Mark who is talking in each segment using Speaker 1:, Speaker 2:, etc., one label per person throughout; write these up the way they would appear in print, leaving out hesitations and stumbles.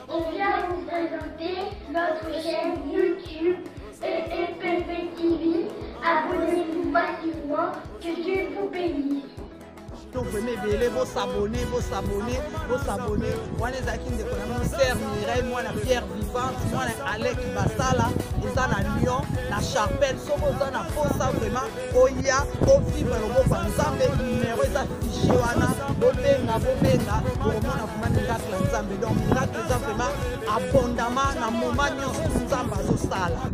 Speaker 1: On vient vous présenter notre chaîne YouTube EPP TV. Abonnez-vous facilement, que Dieu vous bénisse.
Speaker 2: Donc vous abonnez. Moi les akines de Serre Mireille, moi la Pierre Vivante, moi la Alec Basala, ils ont la Lyon, la Chapelle, souvent ils ont la Fossa vraiment, Oya, Ofibre, le beau Banzambe, numéro ils ont fiché wana, Bobenga, pour moi on a vraiment miracle ensemble. Donc miracle ils ont vraiment abondamment dans le moment où nous sommes à Zostala.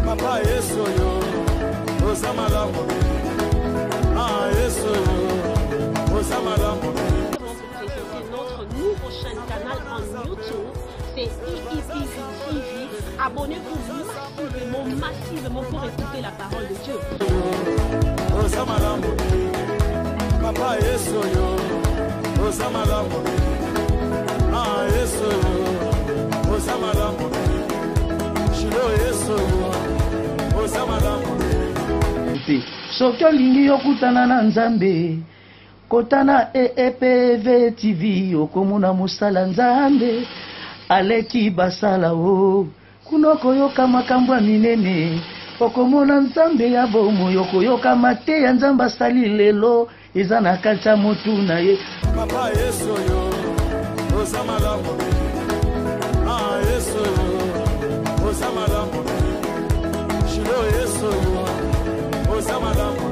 Speaker 3: Papa Yesoyo.
Speaker 4: Notre nouveau chaîne canal en YouTube, c'est EPP TV. Abonnez-vous massivement pour écouter la parole de Dieu.
Speaker 3: Papa Yesoyo.
Speaker 5: soki olingi okutana na nzambe kotana EPV TV okomona mosala nzambe aleki basala o kuna koyoka makambo ya minene okomona nzambe ya bomoi okoyoka mate ya nzambe asali lelo eza na kati ya motu na ye.
Speaker 3: Papa Yesoyo osamalamu Yesoyo osamalamu Shilo Yesoyo osamalamu.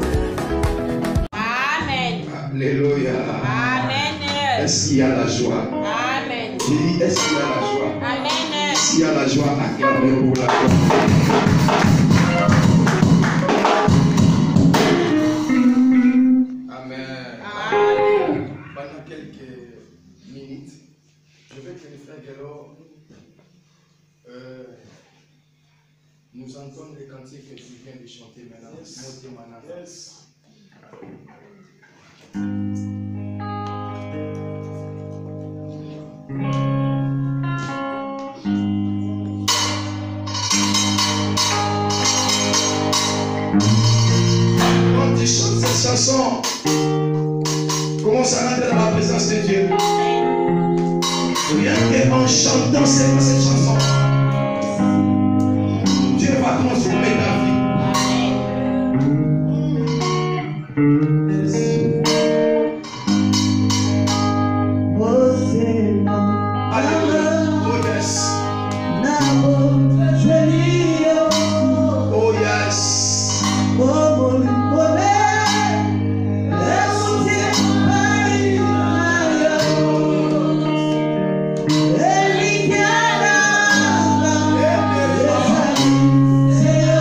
Speaker 4: Amen.
Speaker 6: Alléluia.
Speaker 4: Amen.
Speaker 6: Est-ce qu'il y a la joie?
Speaker 4: Amen.
Speaker 6: Je dis, est-ce qu'il y a la joie?
Speaker 4: Amen.
Speaker 6: S'il y a la joie, acclamez pour la joie. Amen. Pendant quelques minutes, je veux que les frères Guélo nous entendent les cantiques que tu viens de chanter maintenant. Montez maintenant. Yes. Quand tu chantes cette chanson, commence à rentrer dans la présence de Dieu. Rien qu'en chantant cette chanson, Dieu va transformer ta vie.
Speaker 7: Yeah.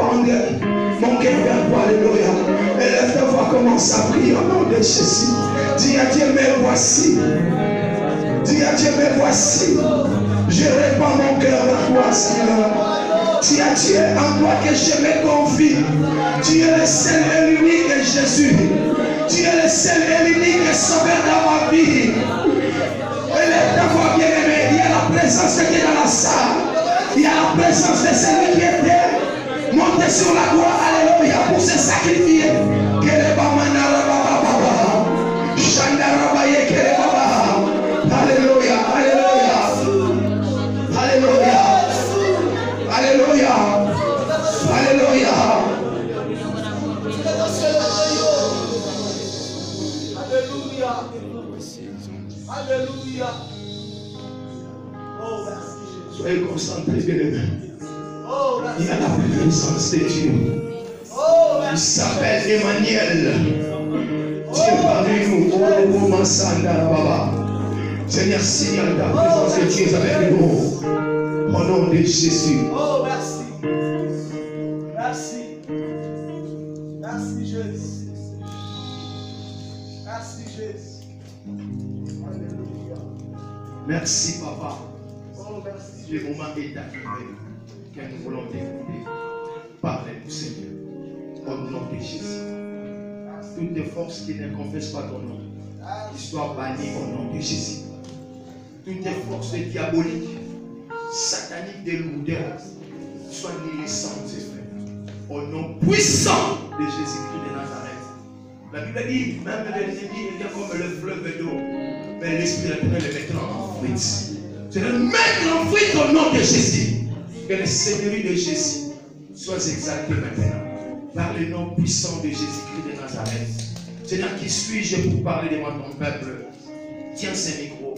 Speaker 7: rendre mon cœur vers toi, alléluia. Élève ta voix, commence à prier au nom de Jésus. Dis à Dieu, me voici. Dis à Dieu, me voici. Je répands mon cœur vers toi, Seigneur. Dis à Dieu, en toi que je me confie. Tu es le seul et l'unique Jésus. Tu es le seul et l'unique sauveur dans ma vie. Élève ta voix, bien-aimé. Il y a la présence de Dieu dans la salle. Il y a la présence de celui qui était monté sur la croix, alléluia, pour se sacrifier. Alléluia, alléluia, alléluia, alléluia, alléluia.
Speaker 3: Alléluia. Oh, merci Jésus.
Speaker 7: Soyez concentrés, bien-aimés.
Speaker 3: Oh,
Speaker 7: Il y a la présence de Dieu.
Speaker 3: oh,
Speaker 7: Il s'appelle Emmanuel. Dieu parmi nous. Oh, Mansanda, Baba. Seigneur, signale ta présence de Dieu avec nous. Au nom de Jésus.
Speaker 3: oh, merci. Merci. Merci Jésus. Merci Jésus. Alléluia.
Speaker 7: Merci, Papa.
Speaker 3: Oh, merci.
Speaker 7: Le moment est arrivé que nous voulons t'écouter. Parlez-nous, Seigneur. Au nom de Jésus. Toutes les forces qui ne confessent pas ton nom, qui soient bannies au nom de Jésus. Toutes les forces diaboliques, sataniques de lourdeur, soient nihilissantes, frères. Au nom puissant de Jésus-Christ de Nazareth. La Bible dit, même l'ennemi est comme le fleuve d'eau, mais l'Esprit éternel le mettra en fuite. C'est le mettre en fuite au nom de Jésus. Que le Seigneurie de Jésus soit exalté maintenant. Par le nom puissant de Jésus-Christ de Nazareth. Seigneur, qui suis-je pour parler devant ton peuple? Tiens ce micro,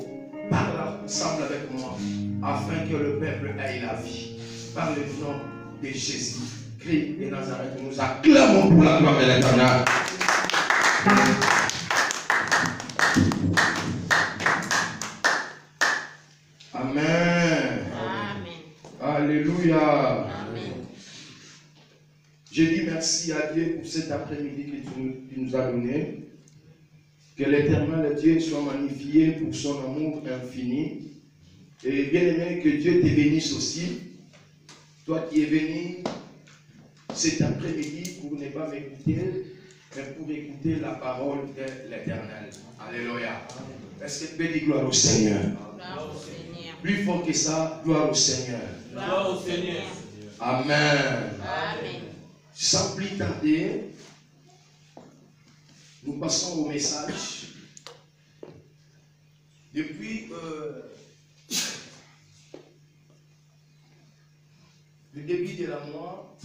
Speaker 7: parle ensemble avec moi, afin que le peuple ait la vie. Par le nom de Jésus-Christ de Nazareth, nous acclamons pour la gloire de l'Éternel. Amen. Alléluia. Je dis merci à Dieu pour cet après-midi qu'il nous a donné. Que l'Éternel Dieu soit magnifié pour son amour infini. Et bien aimé, que Dieu te bénisse aussi. Toi qui es venu cet après-midi pour ne pas m'écouter, mais pour écouter la parole de l'Éternel. Alléluia. Est-ce que tu peux dire gloire au Seigneur?
Speaker 4: Gloire au Seigneur.
Speaker 7: Plus fort que ça, gloire au Seigneur.
Speaker 4: Gloire au Seigneur.
Speaker 7: Amen.
Speaker 4: Amen.
Speaker 7: Sans plus tarder, nous passons au message. Depuis le début de la mois,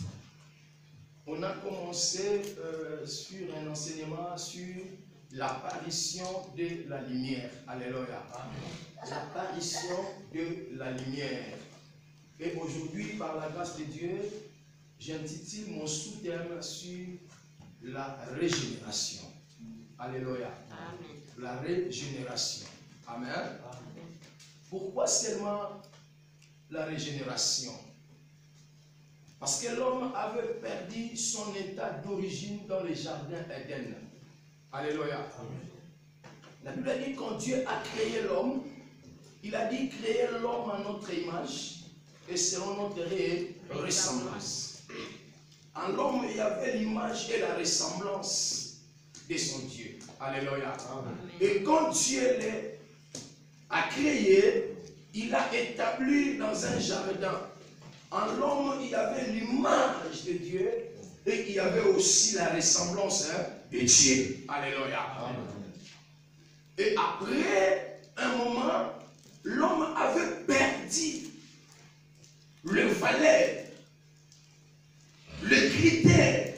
Speaker 7: on a commencé sur un enseignement sur l'apparition de la lumière. Alléluia. L'apparition de la lumière. Et aujourd'hui, par la grâce de Dieu, j'intitule mon sous-thème sur la régénération. Alléluia.
Speaker 4: Amen.
Speaker 7: La régénération. Amen. Pourquoi seulement la régénération? Parce que l'homme avait perdu son état d'origine dans le jardin Éden. Alléluia. La Bible dit que quand Dieu a créé l'homme, il a dit créer l'homme à notre image et selon notre ressemblance. En l'homme, il y avait l'image et la ressemblance de son Dieu. Alléluia. Amen. Et quand Dieu a créé, il a établi dans un jardin. En l'homme, il y avait l'image de Dieu et il y avait aussi la ressemblance de Dieu. Alléluia. Amen. Et après un moment, l'homme avait perdu le valeur, le critère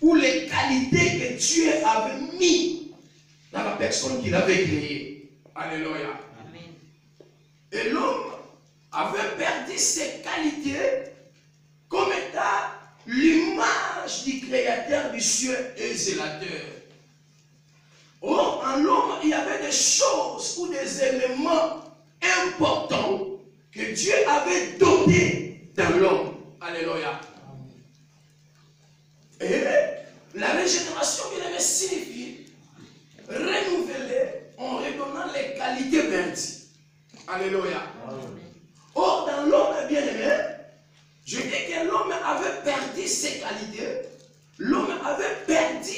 Speaker 7: ou les qualités que Dieu avait mis dans la personne qu'il avait créée. Alléluia.
Speaker 4: Amen.
Speaker 7: Et l'homme avait perdu ses qualités comme étant l'image du Créateur du ciel et zélateur. Or, en l'homme, il y avait des choses ou des éléments importants que Dieu avait dotés dans l'homme. Alléluia. La régénération, bien aimé, signifie renouveler en redonnant les qualités perdues. Alléluia. Or, dans l'homme bien-aimé, je dis que l'homme avait perdu ses qualités, l'homme avait perdu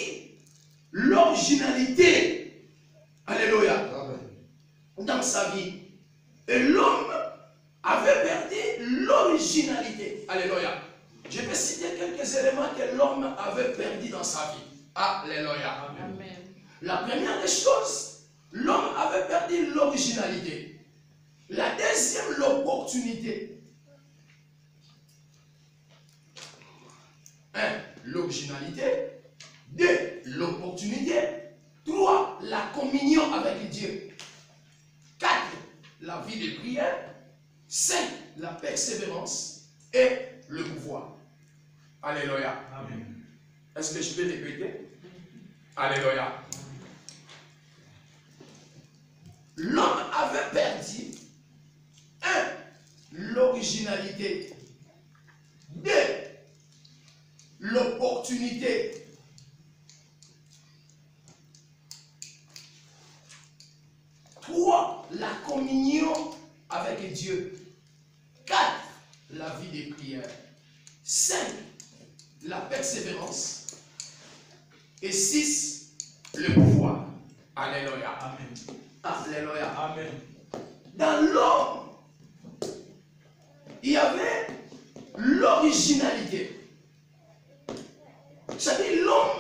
Speaker 7: l'originalité. Alléluia. Dans sa vie. Et l'homme avait perdu l'originalité. Alléluia. Je vais citer quelques éléments que l'homme avait perdu dans sa vie. Alléluia. Amen. La première des choses, l'homme avait perdu l'originalité. La deuxième, l'opportunité. 1. L'originalité. 2. L'opportunité. 3. La communion avec Dieu. 4. La vie de prière. 5. La persévérance. Et le pouvoir. Alléluia. Amen. Est-ce que je peux répéter? Alléluia. L'homme avait perdu 1. L'originalité. 2. L'opportunité. 3. La communion avec Dieu. 4. La vie de prière. 5. La persévérance. Et 6. Le pouvoir. Alléluia. Amen. Alléluia. Amen. Dans l'homme, il y avait l'originalité. C'est-à-dire l'homme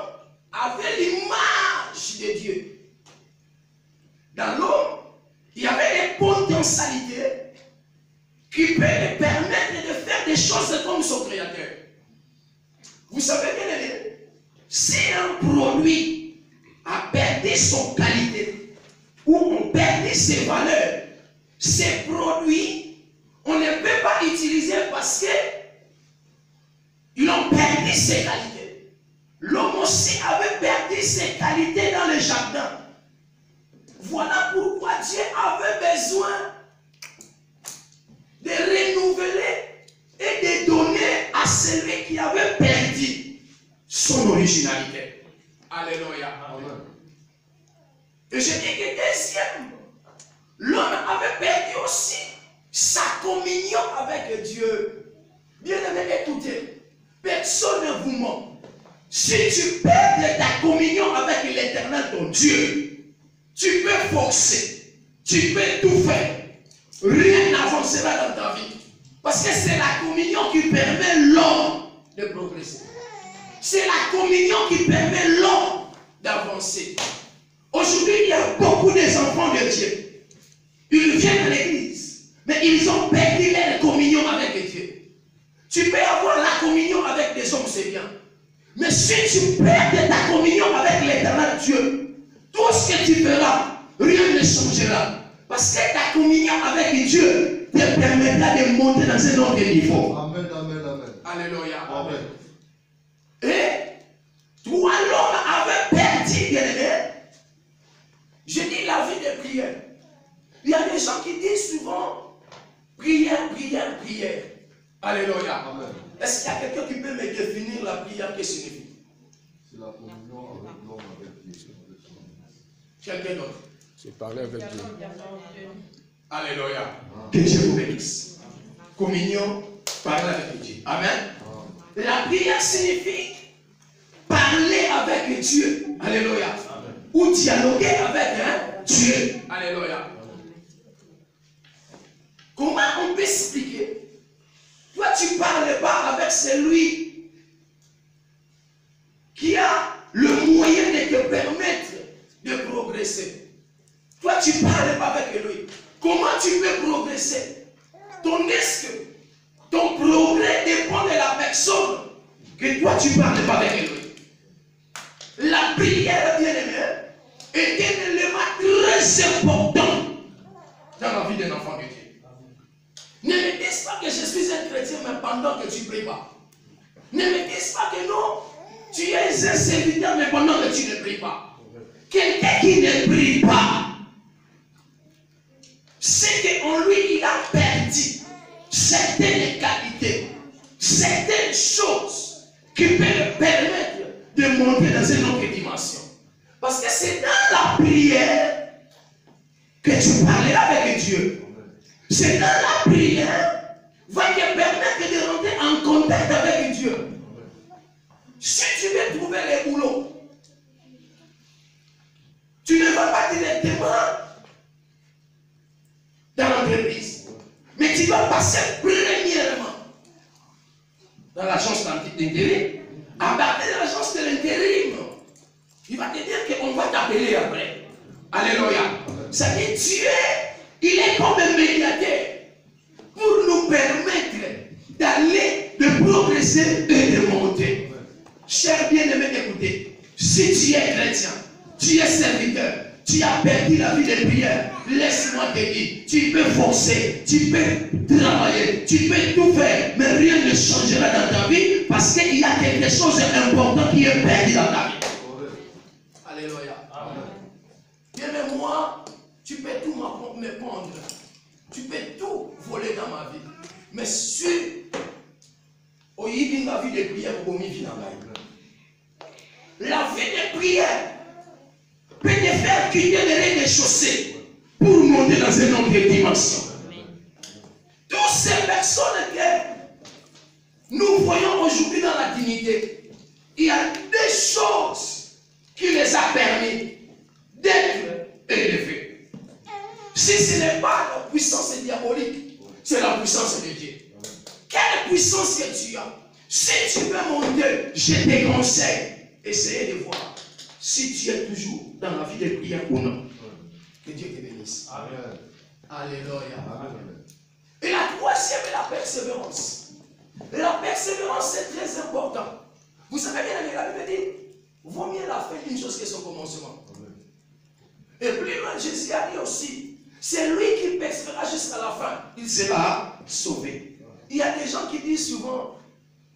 Speaker 7: avait l'image de Dieu. Dans l'homme, il y avait des potentialités qui peuvent lui permettre de faire des choses comme son créateur. Vous savez bien, si un produit a perdu son qualité ou on perd ses valeurs, ces produits, on ne peut pas utiliser parce que ils ont perdu ses qualités. L'homme aussi avait perdu ses qualités dans le jardin. Voilà pourquoi Dieu avait besoin de renouveler et de donner à celui qui avait perdu son originalité. Alléluia. Amen. Et je dis que deuxième, l'homme avait perdu aussi sa communion avec Dieu. Bien aimé, écoutez, personne ne vous ment. Si tu perds ta communion avec l'Éternel, ton Dieu, tu peux forcer, tu peux tout faire. Rien n'avancera dans ta vie. Parce que c'est la communion qui permet l'homme de progresser. C'est la communion qui permet l'homme d'avancer. Aujourd'hui, il y a beaucoup d'enfants de Dieu. Ils viennent à l'église, mais ils ont perdu leur communion avec Dieu. Tu peux avoir la communion avec des hommes, c'est bien. Mais si tu perds ta communion avec l'Éternel Dieu, tout ce que tu feras, rien ne changera. Parce que ta communion avec Dieu te permettra de monter dans un autre niveau.
Speaker 3: Amen, amen, amen.
Speaker 7: Alléluia.
Speaker 3: Amen.
Speaker 7: Et toi, l'homme avait perdu, bien aimé. Je dis la vie de prière. Il y a des gens qui disent souvent prière, prière, prière. Alléluia.
Speaker 3: Amen.
Speaker 7: Est-ce qu'il y a quelqu'un qui peut me définir la prière que signifie?
Speaker 3: C'est la communion avec l'homme, avec Dieu.
Speaker 7: Quelqu'un d'autre?
Speaker 6: C'est parler avec Dieu.
Speaker 7: Alléluia. Que Dieu vous bénisse. Communion, parler avec Dieu. Amen. La prière signifie parler avec Dieu. Alléluia. Amen. Ou dialoguer avec Dieu. Alléluia. Comment on peut expliquer? Toi, tu ne parles pas avec celui qui a le moyen de te permettre de progresser. Toi, tu ne parles pas avec lui. Comment tu peux progresser? Tandis que ton progrès dépend de la personne que toi, tu ne parles pas avec lui. La prière, bien aimée, est un élément très important dans la vie d'un enfant de Dieu. Ne me dis pas que je suis un chrétien, mais pendant que tu ne pries pas. Ne me dis pas que non, tu es un serviteur, mais pendant que tu ne pries pas. Quelqu'un qui ne prie pas, c'est qu'en lui, il a perdu certaines qualités, certaines choses qui peuvent le permettre de de monter dans une autre dimension. Parce que c'est dans la prière que tu parleras avec Dieu. C'est dans la prière va te permettre de rentrer en contact avec Dieu. Si tu veux trouver les boulots, tu ne vas pas directement dans l'entreprise. Mais tu dois passer premièrement dans l'agence d'intérim. À partir de l'agence de l'intérim, il va te dire qu'on va t'appeler après. Alléluia. Ça dit Dieu, il est comme un médiateur pour nous permettre d'aller, de progresser et de monter. Cher bien-aimé, écoutez, si tu es chrétien, tu es serviteur, tu as perdu la vie de prière, laisse-moi te dire, tu peux forcer, tu peux travailler, tu peux tout faire, mais rien ne changera dans ta vie parce qu'il y a quelque chose d'important qui est perdu dans ta vie. Alléluia. Bien, moi, tu peux tout me prendre, tu peux tout voler dans ma vie, mais si au yidi la vie de prière, la vie de prière peut te faire quitter les rez-de-chaussée pour monter dans une autre dimension. Toutes ces personnes que nous voyons aujourd'hui dans la dignité, il y a des choses qui les a permis d'être élevés. Si ce n'est pas la puissance diabolique, c'est la puissance de Dieu. Quelle puissance que tu as? Si tu veux monter, je te conseille, essayez de voir si tu es toujours dans la vie de prière ou non. Que Dieu te bénisse. Amen. Alléluia. Amen. Et la troisième est la persévérance. Et la persévérance, c'est très important. Vous savez bien, la Bible dit, vaut mieux la fin d'une chose que son commencement. Amen. Et plus loin, Jésus a dit aussi, c'est lui qui persévérera jusqu'à la fin, il sera sauvé. Il y a des gens qui disent souvent,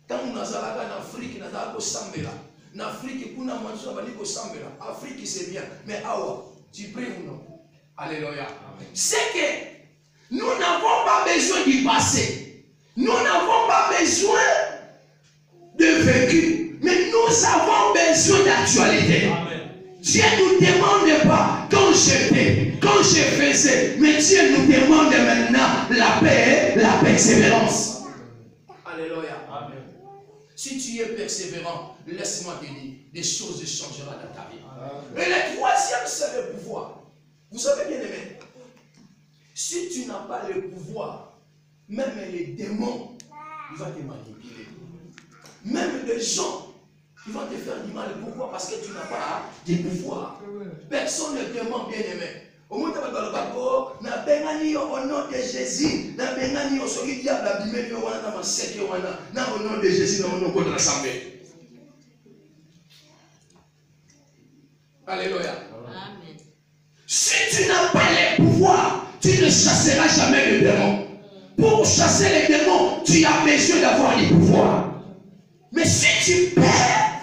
Speaker 7: quand nous sommes en Afrique, nous sommes au Sambela. En Afrique, nous sommes au Sambela. Afrique, c'est bien. Mais awa, tu pries ou non? Alléluia. C'est que nous n'avons pas besoin du passé. Nous n'avons pas besoin de vécu. Mais nous avons besoin d'actualité. Dieu ne nous demande pas quand j'étais, quand je faisais. Mais Dieu nous demande maintenant la paix, la persévérance. Alléluia. Amen. Si tu es persévérant, laisse-moi te dire, des choses changeront dans ta vie. Amen. Et le troisième, c'est le pouvoir. Vous savez bien aimé, si tu n'as pas le pouvoir, même les démons, ils vont te manipuler. Même les gens, ils vont te faire du mal. Pourquoi? Parce que tu n'as pas de pouvoir. Personne ne te ment, bien aimé. Au moins, tu vas le bateau, na bengani au nom de Jésus, na bengani au soki diable abimé yo wana na maseke wana, na au nom de Jésus na ono contre l'assemblée. Alléluia. Amen. Si tu n'as pas les pouvoirs, tu ne chasseras jamais les démons. Pour chasser les démons, tu as besoin d'avoir les pouvoirs. Mais si tu perds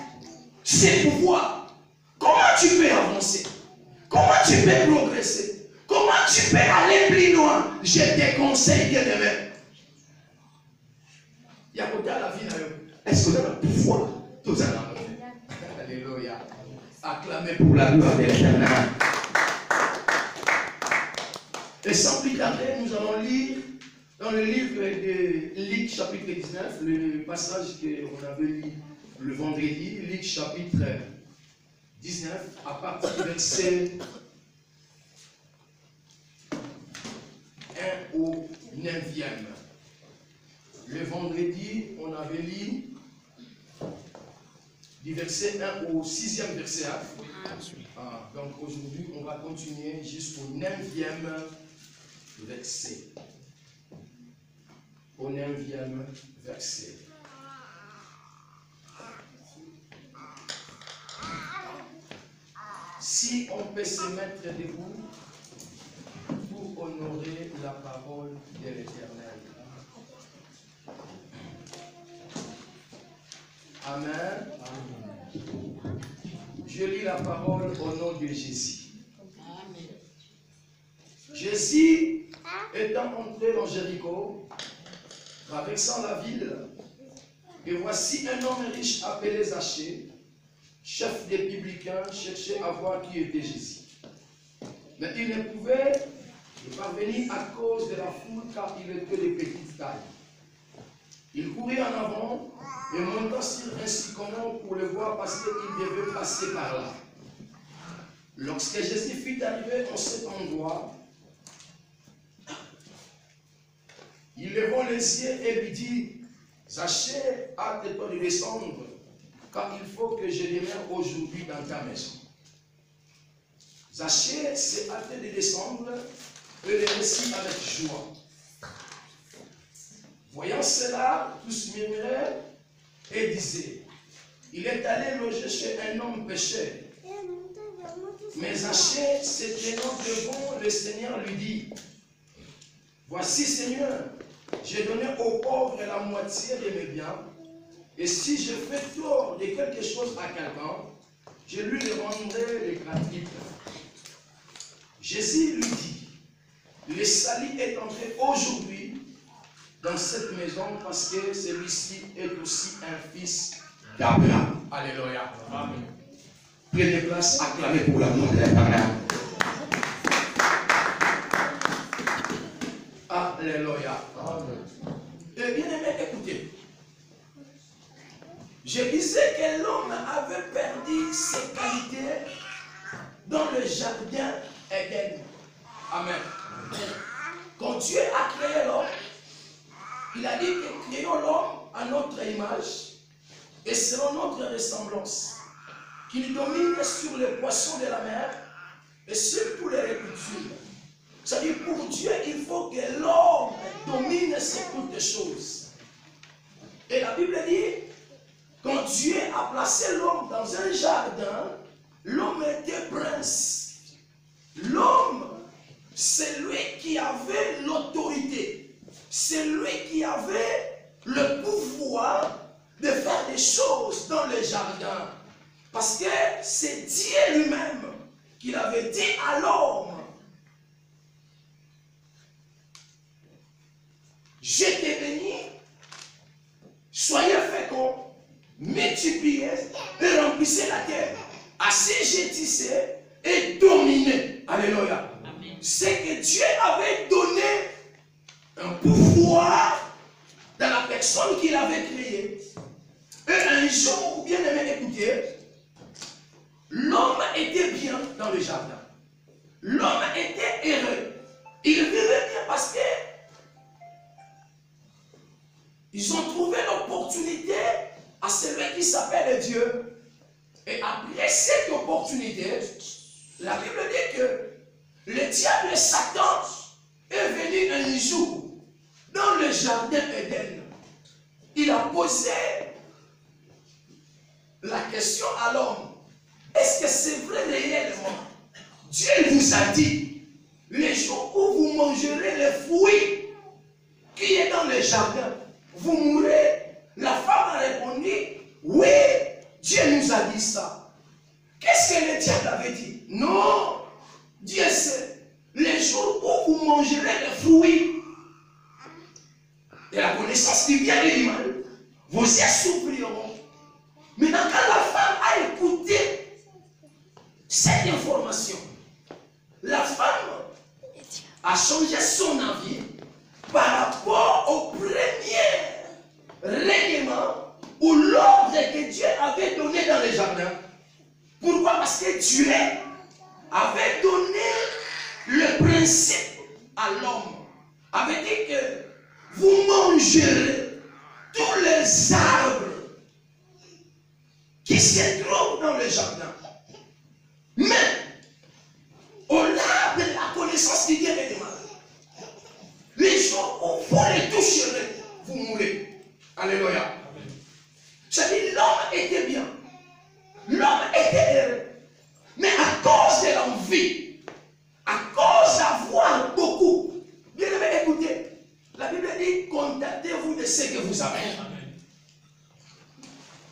Speaker 7: ces pouvoirs, comment tu peux avancer? Comment tu peux progresser? Comment tu peux aller plus loin? Je te conseille, bien aimé. Il y a côté à la vie. Est-ce que vous avez le pouvoir? Tous alléluia. Acclamez pour la gloire de l'Éternel. Et sans plus tarder, nous allons lire dans le livre de Luc chapitre 19, le passage qu'on avait lu le vendredi, Luc chapitre 19, à partir du verset 1 au 9e. Le vendredi, on avait lu du verset 1 au 6e verset. Donc aujourd'hui, on va continuer jusqu'au 9e verset. Au 9e verset. Si on peut se mettre debout pour honorer la parole de l'Éternel. Amen. Je lis la parole au nom de Jésus. Amen. Jésus étant entré dans Jéricho, traversant la ville, et voici un homme riche appelé Zachée, chef des publicains, cherchait à voir qui était Jésus. Mais il ne pouvait parvenir à cause de la foule car il était de petite taille. Il courait en avant et monta sur un sycomore pour le voir parce qu'il devait passer par là. Lorsque Jésus fut arrivé en cet endroit, il leva les yeux et lui dit, Zachée, hâte-toi de descendre, car il faut que je demeure aujourd'hui dans ta maison. Zachée s'est hâté de descendre et le récit avec joie. Voyant cela, tous murmuraient et disaient, il est allé loger chez un homme pécheur. Mais Zachée, se tenant devant le Seigneur, lui dit, voici Seigneur, j'ai donné aux pauvres la moitié de mes biens, et si je fais tort de quelque chose à quelqu'un, je lui le rendrai les gratuites. Jésus lui dit, le salut est entré aujourd'hui dans cette maison parce que celui-ci est aussi un fils d'Abraham. Alléluia. Amen. Prenez place, acclamez pour l'amour de l'Éternel. Alléluia. Et bien aimé, écoutez. Je disais que l'homme avait perdu ses qualités dans le jardin Éden. Amen. Quand Dieu a créé l'homme, il a dit que créons l'homme à notre image et selon notre ressemblance, qu'il domine sur les poissons de la mer et sur tous les reptiles. C'est-à-dire pour Dieu, il faut que l'homme domine sur toutes les choses. Et la Bible dit, quand Dieu a placé l'homme dans un jardin, l'homme était prince. L'homme, c'est lui qui avait l'autorité. C'est lui qui avait le pouvoir de faire des choses dans le jardin. Parce que c'est Dieu lui-même qui avait dit à l'homme, je t'ai béni, soyez féconds, multipliez et remplissez la terre. Assujettissez et dominez. Alléluia. C'est que Dieu avait donné un pouvoir dans la personne qu'il avait créée. Et un jour, bien aimé, écoutez, l'homme était bien dans le jardin. L'homme était heureux. Il vivait bien parce que ils ont trouvé l'opportunité à celui qui s'appelle Dieu. Et après cette opportunité, la Bible dit que le diable Satan est venu un jour dans le jardin Éden. Il a posé la question à l'homme. Est-ce que c'est vrai réellement? Dieu vous a dit, les jours où vous mangerez les fruits qui est dans le jardin, vous mourrez. La femme a répondu, oui, Dieu nous a dit ça. Qu'est-ce que le diable avait dit? Non, Dieu sait, les jours où vous mangerez les fruits de la connaissance du bien et du mal, vos yeux s'ouvriront. Maintenant, quand la femme a écouté cette information, la femme a changé son avis par rapport au premier règlement ou l'ordre que Dieu avait donné dans le jardin. Pourquoi? Parce que Dieu avait donné le principe à l'homme. Avait dit que vous mangerez tous les arbres qui se trouvent dans le jardin. Mais au l'arbre de la connaissance du bien et du mal, les jours où vous les toucherez, vous mourrez. Alléluia. C'est-à-dire l'homme était bien. L'homme était heureux. Mais à cause de l'envie, à cause d'avoir beaucoup, bien aimé, écoutez, la Bible dit, contentez-vous de ce que vous avez.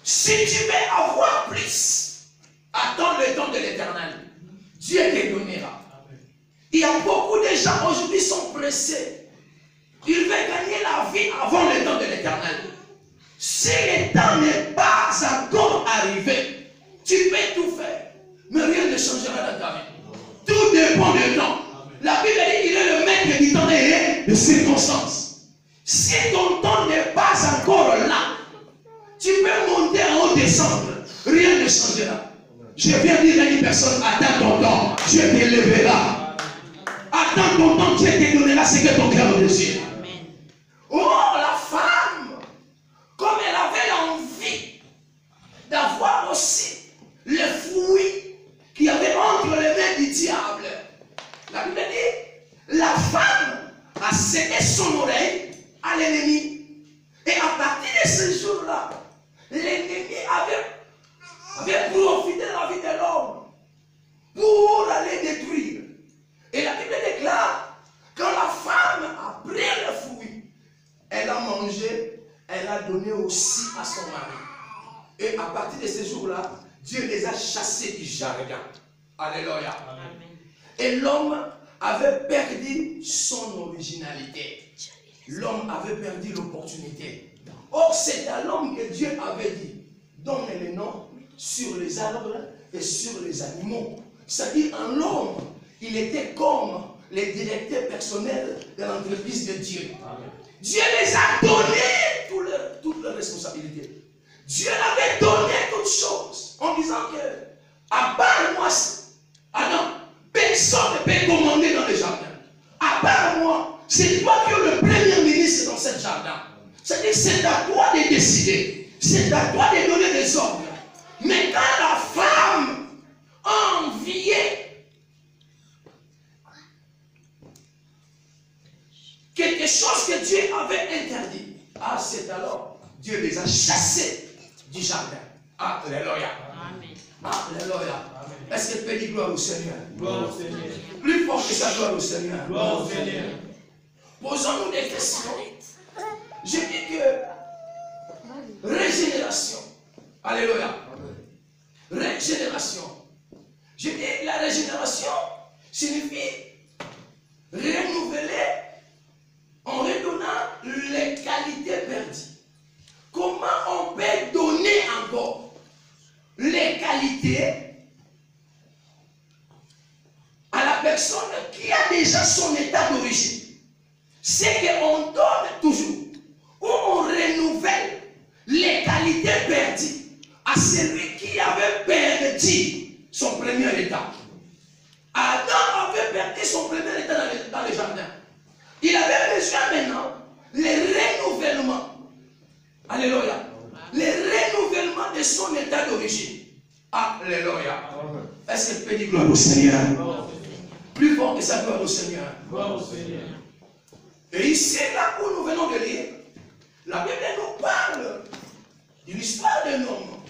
Speaker 7: Si tu veux avoir plus, attends le temps de l'Éternel. Dieu te donnera. Il y a beaucoup de gens aujourd'hui qui sont pressés. Ils veulent gagner la vie avant le temps de l'Éternel. Si le temps n'est pas encore arrivé, Tu peux tout faire, mais rien ne changera dans ta vie. Tout dépend du temps. La Bible dit qu'il est le maître du temps et des circonstances. Si ton temps n'est pas encore là, tu peux monter en haut, descendre. Rien ne changera. Je viens dire à une personne, attends ton temps, Dieu t'élèvera. Attends ton temps, Dieu te donnera ce que ton cœur désire. Oh, la femme, comme elle avait l'envie d'avoir aussi les fruits qu'il y avait entre les mains du diable. La Bible dit, la femme a cédé son oreille à l'ennemi. Et à partir de ce jour-là, l'ennemi avait profité de la vie de l'homme pour aller détruire. Et la Bible déclare, quand la femme a pris le fruit, elle a mangé, elle a donné aussi à son mari. Et à partir de ce jour-là, Dieu les a chassés du jardin. Alléluia. Et l'homme avait perdu son originalité. L'homme avait perdu l'opportunité. Or, c'est à l'homme que Dieu avait dit, donne les noms sur les arbres et sur les animaux. C'est-à-dire, en l'homme, il était comme les directeurs personnels de l'entreprise de Dieu. Amen. Dieu les a donné toutes leurs responsabilités. Dieu avait donné toutes choses en disant que, à part moi, Adam, personne ne peut commander dans le jardin. À part moi, c'est toi qui es le premier ministre dans ce jardin. C'est-à-dire, c'est à toi de décider. C'est à toi de donner des ordres. Mais quand la femme enviait quelque chose que Dieu avait interdit, ah, c'est alors Dieu les a chassés du jardin. Alléluia. Alléluia. Est-ce qu'elle peut dire gloire au Seigneur? Gloire au Seigneur. Plus fort que sa gloire au Seigneur. Gloire au Seigneur. Posons-nous des questions. Je dis que régénération. Alléluia. Régénération. Je dis que la régénération signifie renouveler en redonnant les qualités perdues. Comment on peut donner encore les qualités à la personne qui a déjà son état d'origine? C'est qu'on donne toujours, ou on renouvelle les qualités perdues à celui qui avait perdu son premier état. Adam avait perdu son premier état dans le jardin. Il avait besoin maintenant les renouvellements. Alléluia. Les renouvellements de son état d'origine. Alléluia. Est-ce qu'elle peut dire gloire au Seigneur? Plus fort que sa gloire au Seigneur. Gloire au Seigneur. Et ici, là où nous venons de lire, la Bible nous parle de l'histoire d'un homme.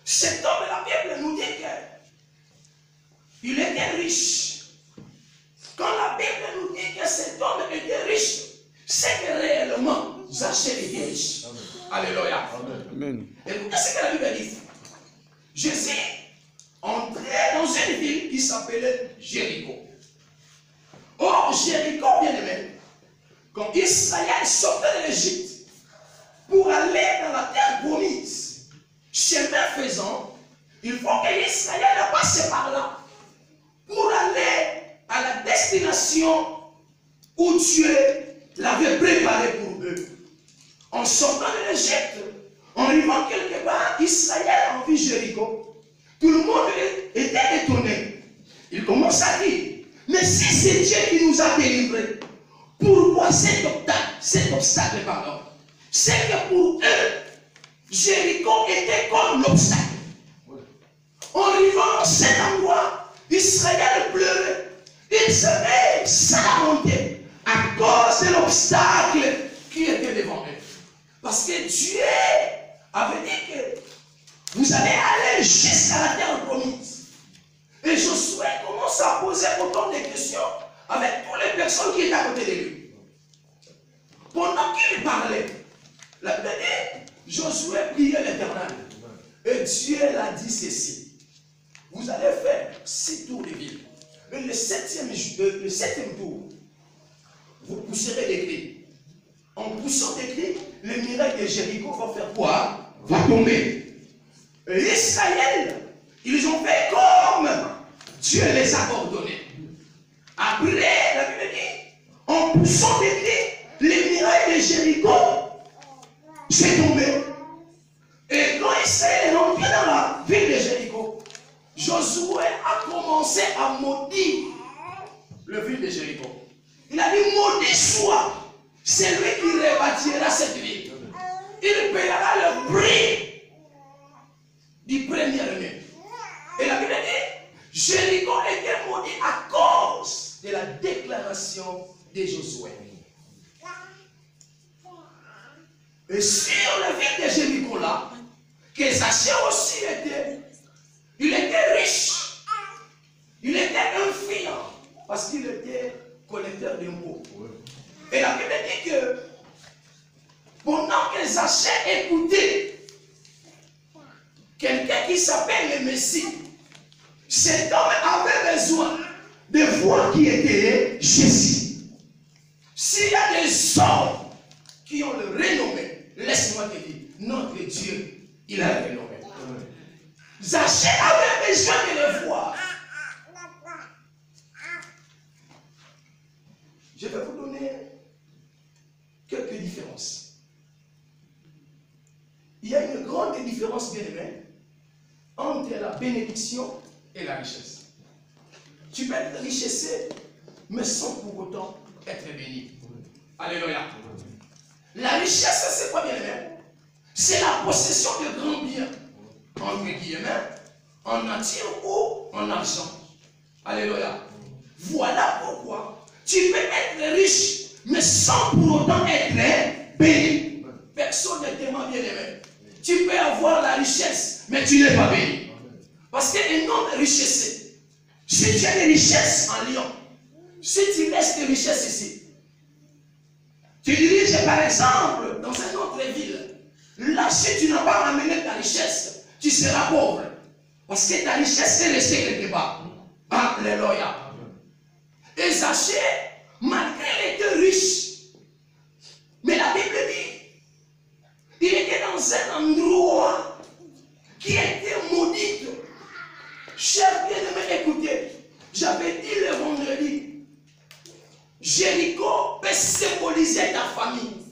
Speaker 7: Cet homme, la Bible nous dit qu'il était riche. Quand la Bible nous dit que cet homme était riche, c'est que réellement, Zachée était riche. Alléluia. Amen. Écoutez ce que la Bible dit. Jésus entrait dans une ville qui s'appelait Jéricho. Or, Jéricho, bien aimé, quand Israël sortait de l'Égypte pour aller dans la terre promise, chemin faisant, il faut que Israël passe par là pour aller à la destination où Dieu l'avait préparé pour eux. En sortant de l'Égypte, en arrivant quelque part, Israël a vu Jéricho. Tout le monde était étonné. Il commence à dire, mais si c'est Dieu qui nous a délivrés, pourquoi cet obstacle, pardon? C'est que pour eux, Jéricho était comme l'obstacle. En arrivant à cet endroit, Israël pleurait. Il serait s'amonter à cause de l'obstacle qui était devant eux. Parce que Dieu avait dit que vous allez aller jusqu'à la terre promise. Et Josué commence à poser autant de questions avec toutes les personnes qui étaient à côté de lui. Pendant qu'il parlait, la Bible dit, Josué priait l'Éternel. Et Dieu l'a dit ceci. Vous allez faire 6 tours de ville. Et le septième tour, vous pousserez des cris. En poussant des cris, le miracle de Jéricho va faire quoi? Va tomber. Et Israël fait comme Dieu les a ordonnés. Après, la Bible dit, en poussant des clés, les murailles de Jéricho s'est tombé. Et quand Israël est rentré dans la ville de Jéricho, Josué a commencé à maudire le ville de Jéricho. Il a dit, maudit soit celui qui rebâtira cette ville. Il payera le prix du premier-né. Et la Bible dit, Jéricho était maudit à cause de la déclaration de Josué. Et sur le ville de Jéricho là, que Zachée aussi était, il était riche, il était influent, parce qu'il était collecteur d'impôts. Et la Bible dit que pendant que Zachée écoutait quelqu'un qui s'appelle le Messie, cet homme avait besoin de voir qui était Jésus. S'il y a des hommes qui ont le renommé, laisse-moi te dire, notre Dieu, il a le renommé. Zachée avait besoin de le voir. Je vais vous donner quelques différences. Il y a une grande différence, bien aimé, entre la bénédiction et la richesse. Tu peux être richessé, mais sans pour autant être béni. Alléluia. La richesse, c'est quoi, bien aimé? C'est la possession de grands biens, entre guillemets, en nature ou en argent. Alléluia. Voilà pourquoi tu peux être riche, mais sans pour autant être béni. Personne ne t'aime, bien aimé. Tu peux avoir la richesse, mais tu n'es pas béni. Parce qu'un homme richessé, si tu as des richesses en Lyon, si tu laisses des richesses ici, tu diriges par exemple dans une autre ville, là si tu n'as pas ramené ta richesse, tu seras pauvre. Parce que ta richesse est restée quelque part. Alléluia. Et Zachée, malgré il était riche, mais la Bible dit, il était dans un endroit qui était maudit. Chers bien-aimés, écoutez, j'avais dit le vendredi, Jéricho peut symboliser ta famille.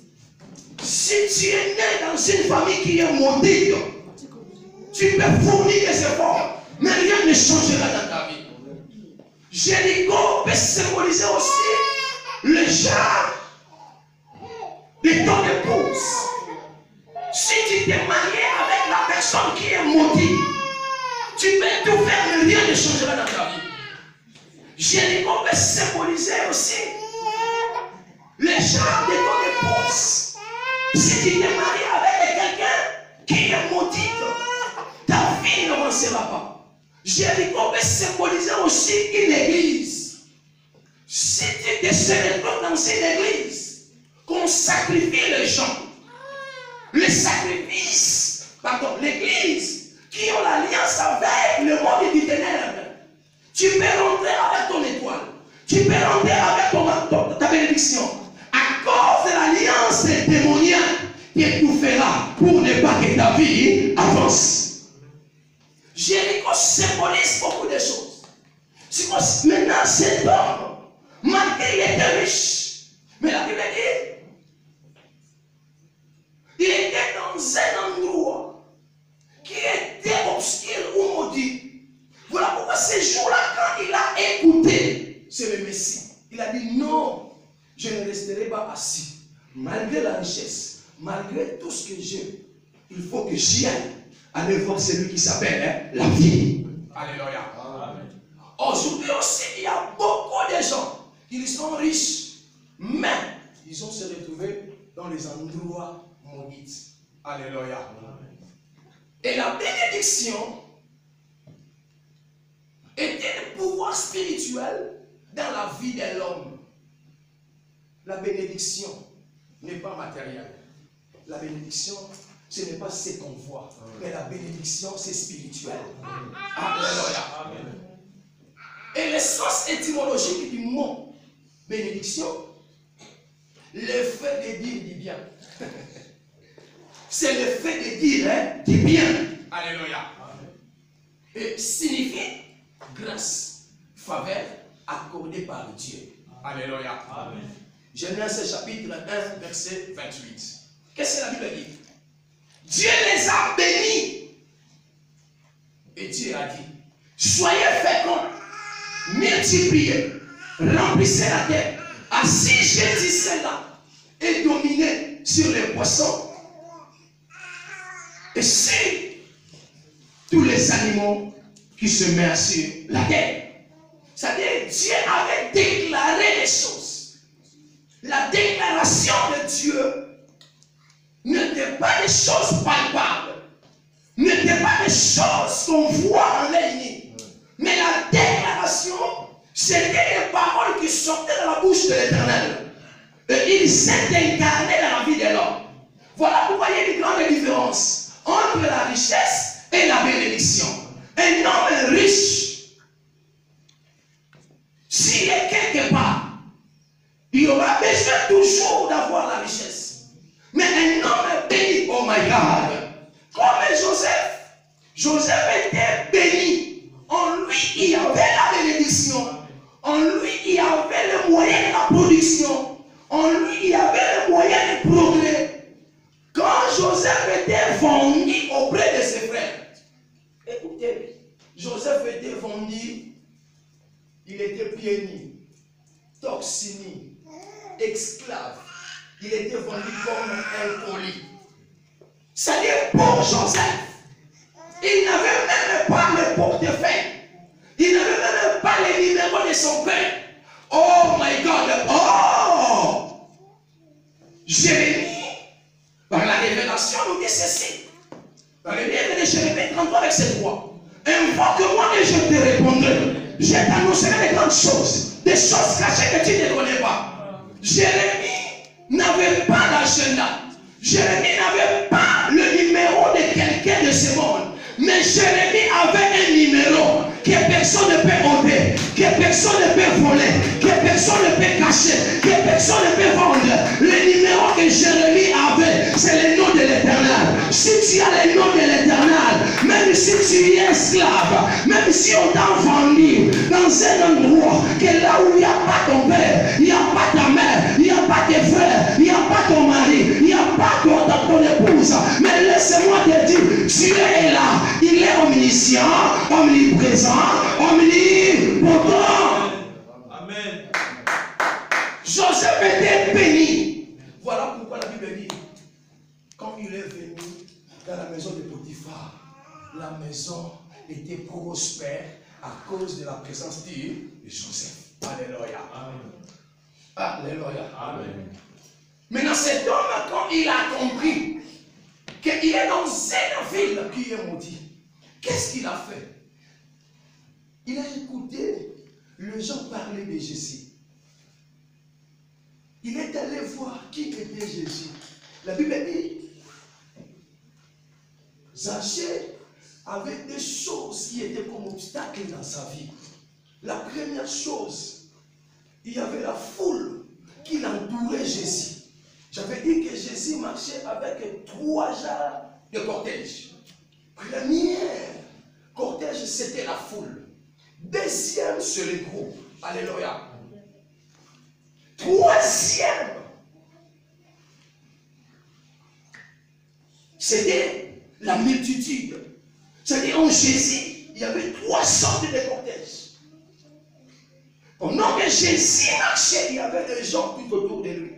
Speaker 7: Si tu es né dans une famille qui est maudite, tu peux fournir des efforts, mais rien ne changera dans ta vie. Jéricho peut symboliser aussi le genre de ton épouse. Si tu t'es marié avec la personne qui est maudite, tu peux tout faire, mais rien ne changera dans ta vie. Jéricho peut symboliser aussi le genre de ton épouse. Si tu t'es marié avec quelqu'un qui est maudite, ta vie n'avancera pas. Jéricho peut symboliser aussi une église. Si tu te retrouves dans une église, qu'on sacrifie les gens, les sacrifices, pardon, l'église qui ont l'alliance avec le monde du ténèbre, tu peux rentrer avec ton étoile, tu peux rentrer avec ta bénédiction, à cause de l'alliance démoniaque qui tout fera pour ne pas que ta vie avance. Jéricho symbolise beaucoup de choses. Maintenant, cet homme, malgré qu'il était riche, mais la Bible dit, il était dans un endroit qui était obscur ou maudit. Voilà pourquoi ce jour-là, quand il a écouté, c'est le Messie. Il a dit non, je ne resterai pas assis. Malgré la richesse, malgré tout ce que j'ai, il faut que j'y aille. Allez voir celui qui s'appelle la vie. Alléluia. Aujourd'hui aussi, il y a beaucoup de gens qui sont riches, mais ils ont se retrouvés dans les endroits maudits. Alléluia. Et la bénédiction était le pouvoir spirituel dans la vie de l'homme. La bénédiction n'est pas matérielle. La bénédiction, ce n'est pas ce qu'on voit. Mais la bénédiction, c'est spirituel. Alléluia. Et le sens étymologique du mot bénédiction, le fait de dire du bien. C'est le fait de dire du bien. Alléluia. et signifie grâce, faveur accordée par Dieu. Alléluia. Amen. Genèse chapitre 1, verset 28. Qu'est-ce que la Bible dit? Dieu les a bénis. Et Dieu a dit, soyez féconds, multipliez, remplissez la terre. Ainsi j'ai dit cela, et dominez sur les poissons et sur tous les animaux qui se mettent sur la terre. C'est-à-dire, Dieu avait déclaré les choses. La déclaration de Dieu n'était pas des choses palpables, n'était pas des choses qu'on voit en ligne, mais la déclaration, c'était les paroles qui sortaient de la bouche de l'Éternel. Et il s'est incarné dans la vie de l'homme. Voilà pourquoi il y a une grande différence entre la richesse et la bénédiction. Un homme riche, s'il est quelque part, il aura besoin toujours d'avoir la richesse. Mais un homme béni, oh my God, comme Joseph était béni. En lui, il y avait la bénédiction. En lui, il y avait le moyen de la production. En lui, il y avait le moyen de progrès. Quand Joseph était vendu auprès de ses frères, écoutez, Joseph était vendu, il était pieds nus, toxiné, esclave. Il était vendu comme un colis. C'est-à-dire pour Joseph, il n'avait même pas le portefeuille. Il n'avait même pas les numéros de son père. Oh my God! Oh! Jérémie, par la révélation, nous dit ceci. Dans le livre de Jérémie 33, verset 3. Invoque-moi et je te répondrai. Je t'annoncerai des grandes choses, des choses cachées que tu ne connais pas. Jérémie n'avait pas l'agenda. Jérémie n'avait pas le numéro de quelqu'un de ce monde. Mais Jérémie avait un numéro que personne ne peut ôter, que personne ne peut voler, que personne ne peut cacher, que personne ne peut vendre. Le numéro que Jérémie avait, c'est le nom de l'Éternel. Si tu as le nom de l'Éternel, même si tu es esclave, même si on t'a vendu dans un endroit que là où il n'y a pas ton père, il n'y a pas ta mère, il n'y a pas tes frères, il n'y a pas ton mari, il n'y a pas ton épouse, mais laisse-moi te dire, Dieu est là. Il est omniscient, omniprésent, omnipotent.
Speaker 6: Amen.
Speaker 7: Joseph était béni. Voilà pourquoi la Bible dit, quand il est venu dans la maison de Potiphar, la maison était prospère à cause de la présence de Joseph. Alléluia. Amen. Alléluia. Amen. Maintenant, cet homme, quand il a compris qu'il est dans une ville qui est maudite, qu'est-ce qu'il a fait? Il a écouté les gens parler de Jésus. Il est allé voir qui était Jésus. La Bible dit, Zachée avait des choses qui étaient comme obstacles dans sa vie. La première chose, il y avait la foule qui entourait Jésus. J'avais dit que Jésus marchait avec 3 genres de cortège. Premier cortège, c'était la foule. Deuxième, c'est le groupe. Alléluia. Troisième, c'était la multitude. C'est-à-dire en Jésus, il y avait 3 sortes de cortèges. Pendant que Jésus marchait, il y avait des gens tout autour de lui.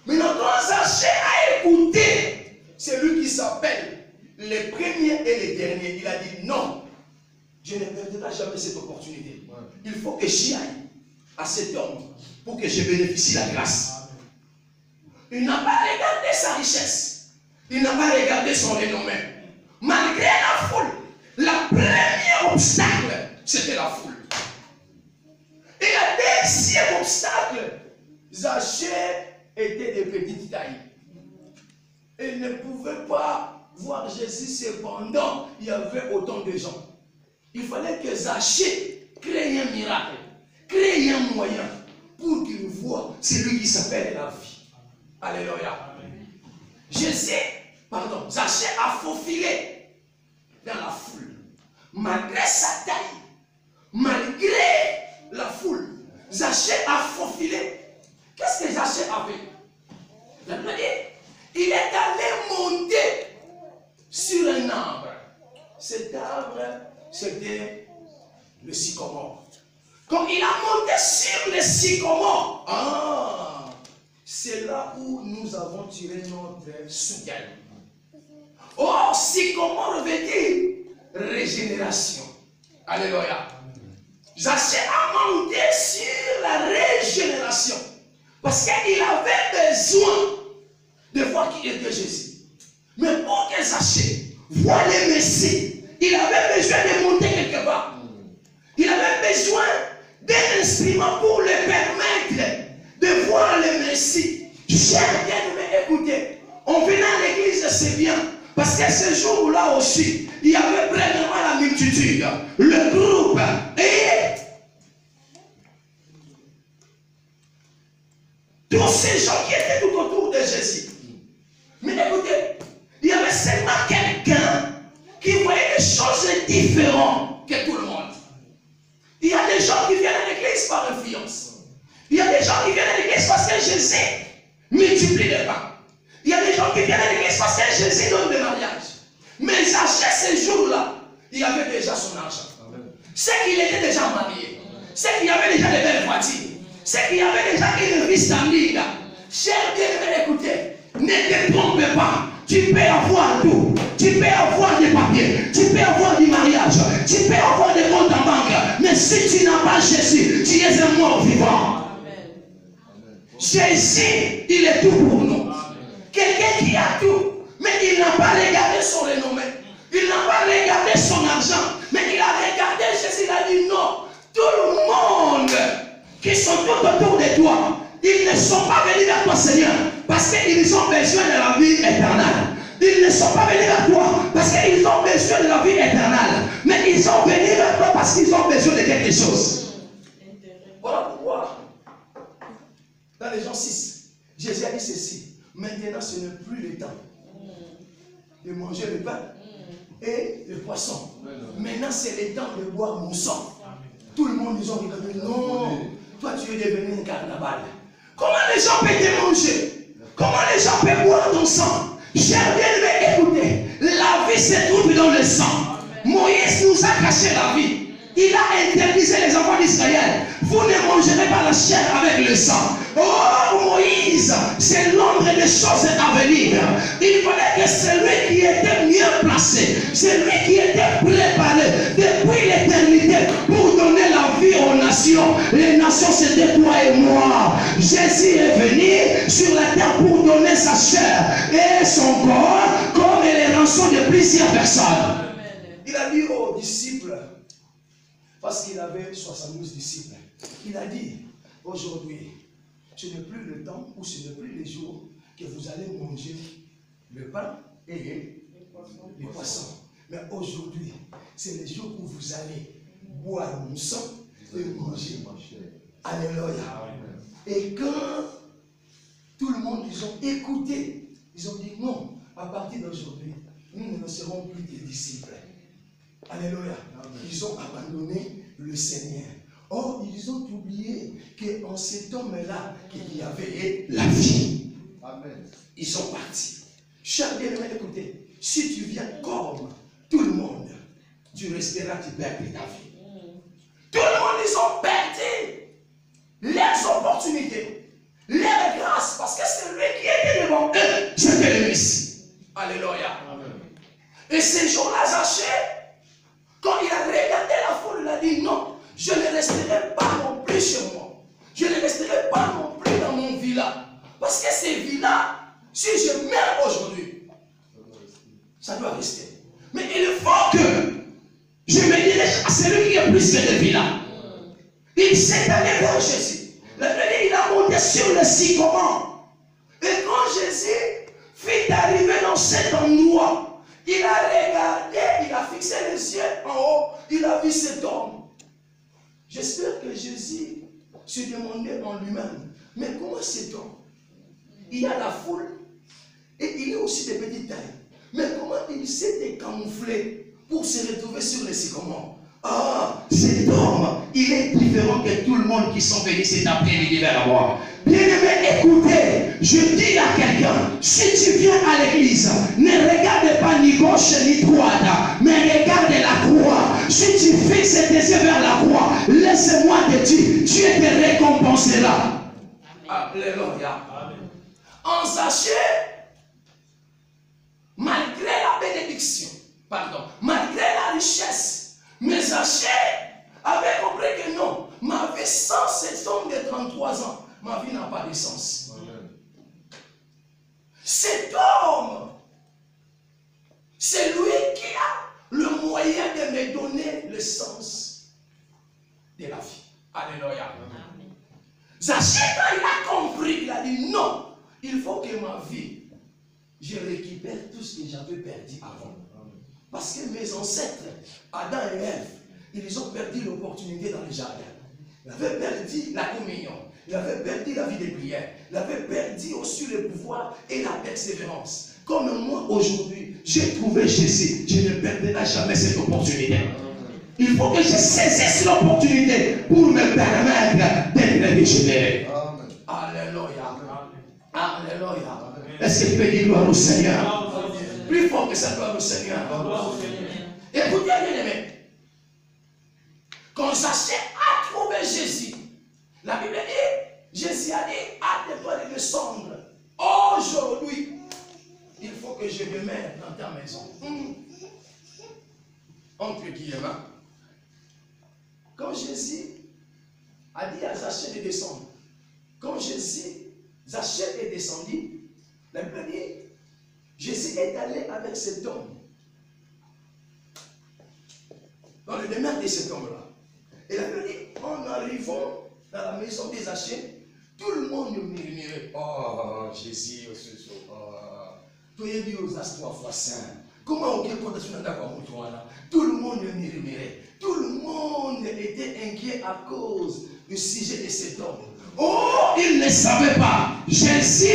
Speaker 7: Mais notre Zachée a écouté celui qui s'appelle les premiers et les derniers. Il a dit non, je ne perdrai jamais cette opportunité. Il faut que j'y aille à cet homme pour que je bénéficie de la grâce. Il n'a pas regardé sa richesse. Il n'a pas regardé son renommée. Malgré la foule, la première obstacle, c'était la foule. Et le deuxième obstacle, Zachée était de petite taille. Il ne pouvait pas voir Jésus cependant, il y avait autant de gens. Il fallait que Zachée crée un miracle, crée un moyen pour qu'il voie celui qui s'appelle la vie. Alléluia. Zachée a faufilé dans la foule malgré sa taille, malgré la foule, Zaché a faufilé. Qu'est-ce que Zaché a fait? La Bible dit, il est allé monter sur un arbre. Cet arbre, c'était le sycomore. Quand il a monté sur le sycomore, c'est là où nous avons tiré notre soutien. Or, sycomore veut dire régénération. Alléluia. Zaché a monté sur la régénération. Parce qu'il avait besoin de voir qui était Jésus. Mais pour que Zaché voie le Messie, il avait besoin de monter quelque part. Il avait besoin d'un instrument pour le permettre de voir le Messie. Chers bien-aimés, écoutez, on venait à l'église, c'est bien. Parce que ce jour-là aussi, il y avait premièrement la multitude, le groupe et tous ces gens qui étaient tout autour de Jésus. Mais écoutez, il y avait seulement quelqu'un qui voyait des choses différentes que tout le monde. Il y a des gens qui viennent à l'église par influence. Il y a des gens qui viennent à l'église parce que Jésus multiplie les pains. Il y a des gens qui viennent à l'église parce que Jésus donne des mariages. Mais Zaché, ce jour-là, il avait déjà son argent. C'est qu'il était déjà marié. C'est qu'il y avait déjà des belles voitures. C'est qu'il y avait déjà une vie standing. Cher bien-aimé, écoutez, ne te trompe pas. Tu peux avoir tout. Tu peux avoir des papiers. Tu peux avoir du mariage. Tu peux avoir des comptes en banque. Mais si tu n'as pas Jésus, tu es un mort vivant. Jésus, il est tout pour nous. Quelqu'un qui a tout, mais il n'a pas regardé son renommée. Il n'a pas regardé son argent. Mais il a regardé Jésus. Il a dit non. Tout le monde qui sont tout autour de toi, ils ne sont pas venus vers toi, Seigneur, parce qu'ils ont besoin de la vie éternelle. Ils ne sont pas venus vers toi parce qu'ils ont besoin de la vie éternelle. Mais ils sont venus vers toi parce qu'ils ont besoin de quelque chose. Voilà pourquoi, dans les Jean 6, Jésus a dit ceci. Maintenant, ce n'est plus le temps de manger le pain et le poisson. Maintenant, c'est le temps de boire mon sang. Tout le monde, ils ont regardé. Non, toi, tu es devenu un carnaval. Comment les gens peuvent te manger? Comment les gens peuvent boire ton sang? Cher bien-aimé, écoutez, la vie se trouve dans le sang. Moïse nous a caché la vie. Il a interdisé les enfants d'Israël. Vous ne mangerez pas la chair avec le sang. Oh, Moïse, c'est l'ombre des choses à venir. Il fallait que celui qui était mieux placé, celui qui était préparé depuis l'éternité pour donner la vie aux nations. Les nations, c'était toi et moi. Jésus est venu sur la terre pour donner sa chair et son corps comme les rançons de plusieurs personnes. Il a dit aux disciples, parce qu'il avait 72 disciples, il a dit, aujourd'hui, ce n'est plus le temps ou ce n'est plus les jours que vous allez manger le pain et les poissons. Mais aujourd'hui, c'est le jour où vous allez boire mon sang et manger. Alléluia. Et quand tout le monde, ils ont écouté, ils ont dit non, à partir d'aujourd'hui, nous ne serons plus des disciples. Alléluia. Ils ont abandonné le Seigneur. Or, ils ont oublié qu'en cet homme-là, qu'il y avait la vie. Amen. Ils sont partis. Cher bien-aimé, écoutez, si tu viens comme tout le monde, tu resteras, tu perds ta vie. Tout le monde, ils ont perdu leurs opportunités, leurs grâces, parce que c'est lui qui était devant eux, c'était le Messie. Alléluia. Amen. Et ces jours-là, Zaché, quand il a regardé la foule, il a dit non, je ne resterai pas non plus chez moi. Je ne resterai pas non plus dans mon village. Parce que ces villages, si je meurs aujourd'hui, ça doit rester. Mais il faut que je me dirige à celui qui est plus que le village. Il s'est allé vers Jésus. Il a monté sur le sycomore. Et quand Jésus fit arriver dans cet endroit, il a regardé, il a fixé les yeux en haut, il a vu cet homme. J'espère que Jésus se demandait en lui-même, mais comment cet homme? Il y a la foule et il est aussi de petite taille. Mais comment il s'était camouflé pour se retrouver sur les sycomores. Ah, cet homme, il est différent que tout le monde qui sont venus cet après-midi vers moi. Bien-aimé, écoutez, je dis à quelqu'un, si tu viens à l'église, ne regarde pas ni gauche ni droite, mais regarde la croix. Si tu fixes tes yeux vers la croix, laisse-moi te dire, Dieu te récompensera. Alléluia. En sachet, malgré la bénédiction, malgré la richesse, mais Zachée avait compris que non, ma vie sans cet homme de 33 ans, ma vie n'a pas de sens. Amen. Cet homme, c'est lui qui a le moyen de me donner le sens de la vie. Alléluia. Zachée, quand il a compris, il a dit non, il faut que ma vie, je récupère tout ce que j'avais perdu avant. Parce que mes ancêtres, Adam et Ève, ils ont perdu l'opportunité dans le jardin. Ils avaient perdu la communion. Ils avaient perdu la vie de prière. Ils avaient perdu aussi le pouvoir et la persévérance. Comme moi aujourd'hui, j'ai trouvé Jésus. Je ne perdrai jamais cette opportunité. Il faut que je saisisse l'opportunité pour me permettre d'être régénéré. Alléluia. Alléluia. Est-ce que tu peux dire gloire au Seigneur? Plus fort que ça, gloire au Seigneur. Écoutez, bien-aimé. Quand Zachée a trouvé Jésus, la Bible dit, Jésus a dit, hâte-toi de descendre. Aujourd'hui, il faut que je me mette dans ta maison. Entre guillemets. Quand Jésus a dit à Zachée de descendre, quand Zachée est descendu, la Bible dit, Jésus est allé avec cet homme dans le demeure de cet homme-là. Et la Bible dit, en arrivant dans la maison des Zachée, tout le monde murmurait, oh Jésus, tu es dit aux as 3 fois saint. Comment on peut tout le monde murmurait. Tout le monde était inquiet à cause du sujet de cet homme. Oh, il ne savait pas. Jésus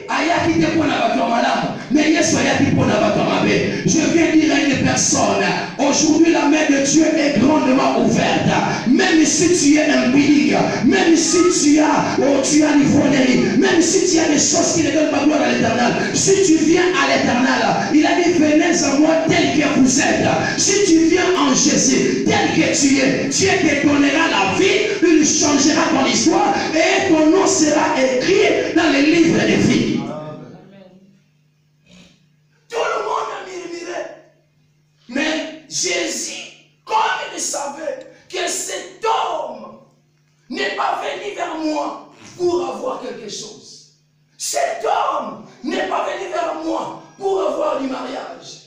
Speaker 7: a quitté pour la voiture madame, mais Yesu a quitté pour la voiture mabe. Je viens dire à une personne, aujourd'hui la main de Dieu est grandement ouverte. Même si tu es impudicque, même si tu as l'ivrognerie, même si tu as des choses qui ne donnent pas gloire à l'Éternel, si tu viens à l'Éternel, il a dit venez à moi tel que vous êtes. Si tu viens en Jésus tel que tu es, Dieu te donnera la vie, il changera ton histoire et ton nom sera écrit dans les livres des vies. Tout le monde murmurait. Mais Jésus, comme il savait que cet homme n'est pas venu vers moi pour avoir quelque chose. Cet homme n'est pas venu vers moi pour avoir du mariage.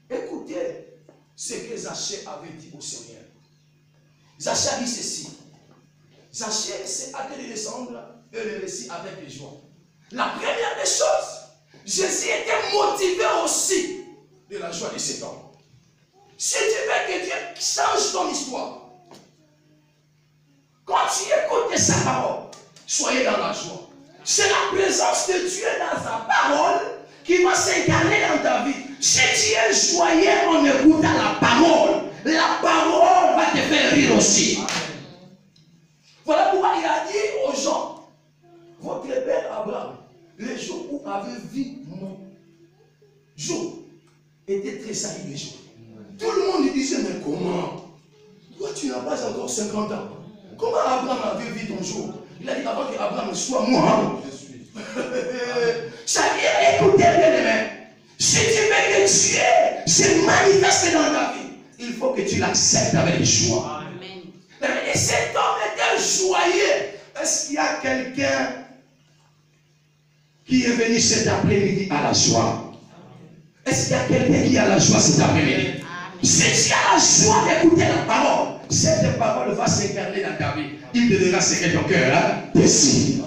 Speaker 7: Écoutez ce que Zachée avait dit au Seigneur. Zachée a dit ceci. Zachée s'est hâté de descendre et le récit avec les joie. La première des choses, Jésus était motivé aussi de la joie de cet homme. Si tu veux que Dieu change ton histoire, quand tu écoutes sa parole, soyez dans la joie. C'est la présence de Dieu dans sa parole qui va s'incarner dans ta vie. Si tu es joyeux en écoutant la parole va te faire rire aussi. Voilà pourquoi il a dit aux gens, votre père Abraham, le jour où avait vu mon jour, était très sali les jours. Tout le monde lui disait, mais comment? Toi, tu n'as pas encore 50 ans. Comment Abraham avait vu ton jour? Il a dit, avant que Abraham soit moi, je suis. Ça veut dire, écoutez, bien-aimé, si tu veux que Dieu se manifeste dans ta vie, il faut que tu l'acceptes avec joie. Et cet homme était joyeux. Est-ce qu'il y a quelqu'un qui est venu cet après-midi à la joie? Est-ce qu'il y a quelqu'un qui a la joie cet après-midi? Si tu as la joie d'écouter la parole, cette parole va s'incarner dans ta vie. Il te donnera ce que ton cœur décide.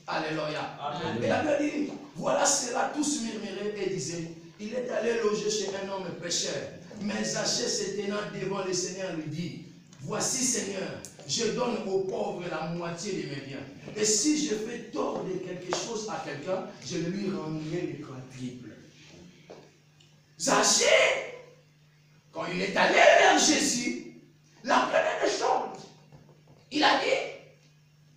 Speaker 7: Alléluia. Et la Bible dit, voilà cela, tous murmuraient et disaient, il est allé loger chez un homme pécheur. Mais Zachée se tenant devant le Seigneur lui dit, voici Seigneur, je donne aux pauvres la moitié de mes biens. Et si je fais tort de quelque chose à quelqu'un, je lui rendrai le quadruple. Zachée, quand il est allé vers Jésus, la première chose, il a dit,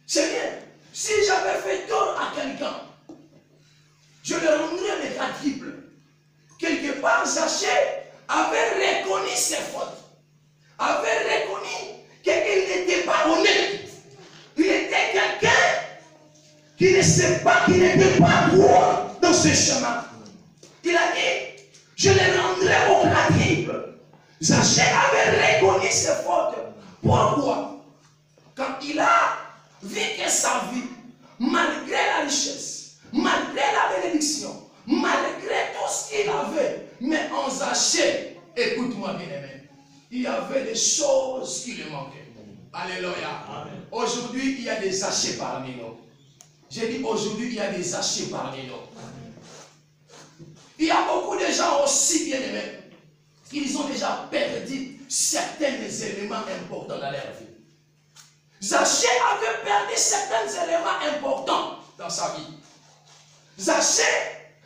Speaker 7: Seigneur, si j'avais fait tort à quelqu'un, je le rendrais les triple. Quelque part, Zachée avait reconnu ses fautes, avait reconnu qu'il n'était pas honnête. Il était quelqu'un qui ne sait pas, qui n'était pas droit dans ce chemin. Il a dit, je le rendrai au quadruple. Zachée avait reconnu ses fautes. Pourquoi? Quand il a vu que sa vie, malgré la richesse, malgré la bénédiction, malgré tout ce qu'il avait, mais en Zachée, écoute-moi bien aimé, il y avait des choses qui lui manquaient. Alléluia. Aujourd'hui, il y a des Zachées parmi nous. J'ai dit aujourd'hui, il y a des Zachées parmi nous. Il y a beaucoup de gens aussi bien aimés. Ils ont déjà perdu certains éléments importants dans leur vie. Zachée avait perdu certains éléments importants dans sa vie. Zachée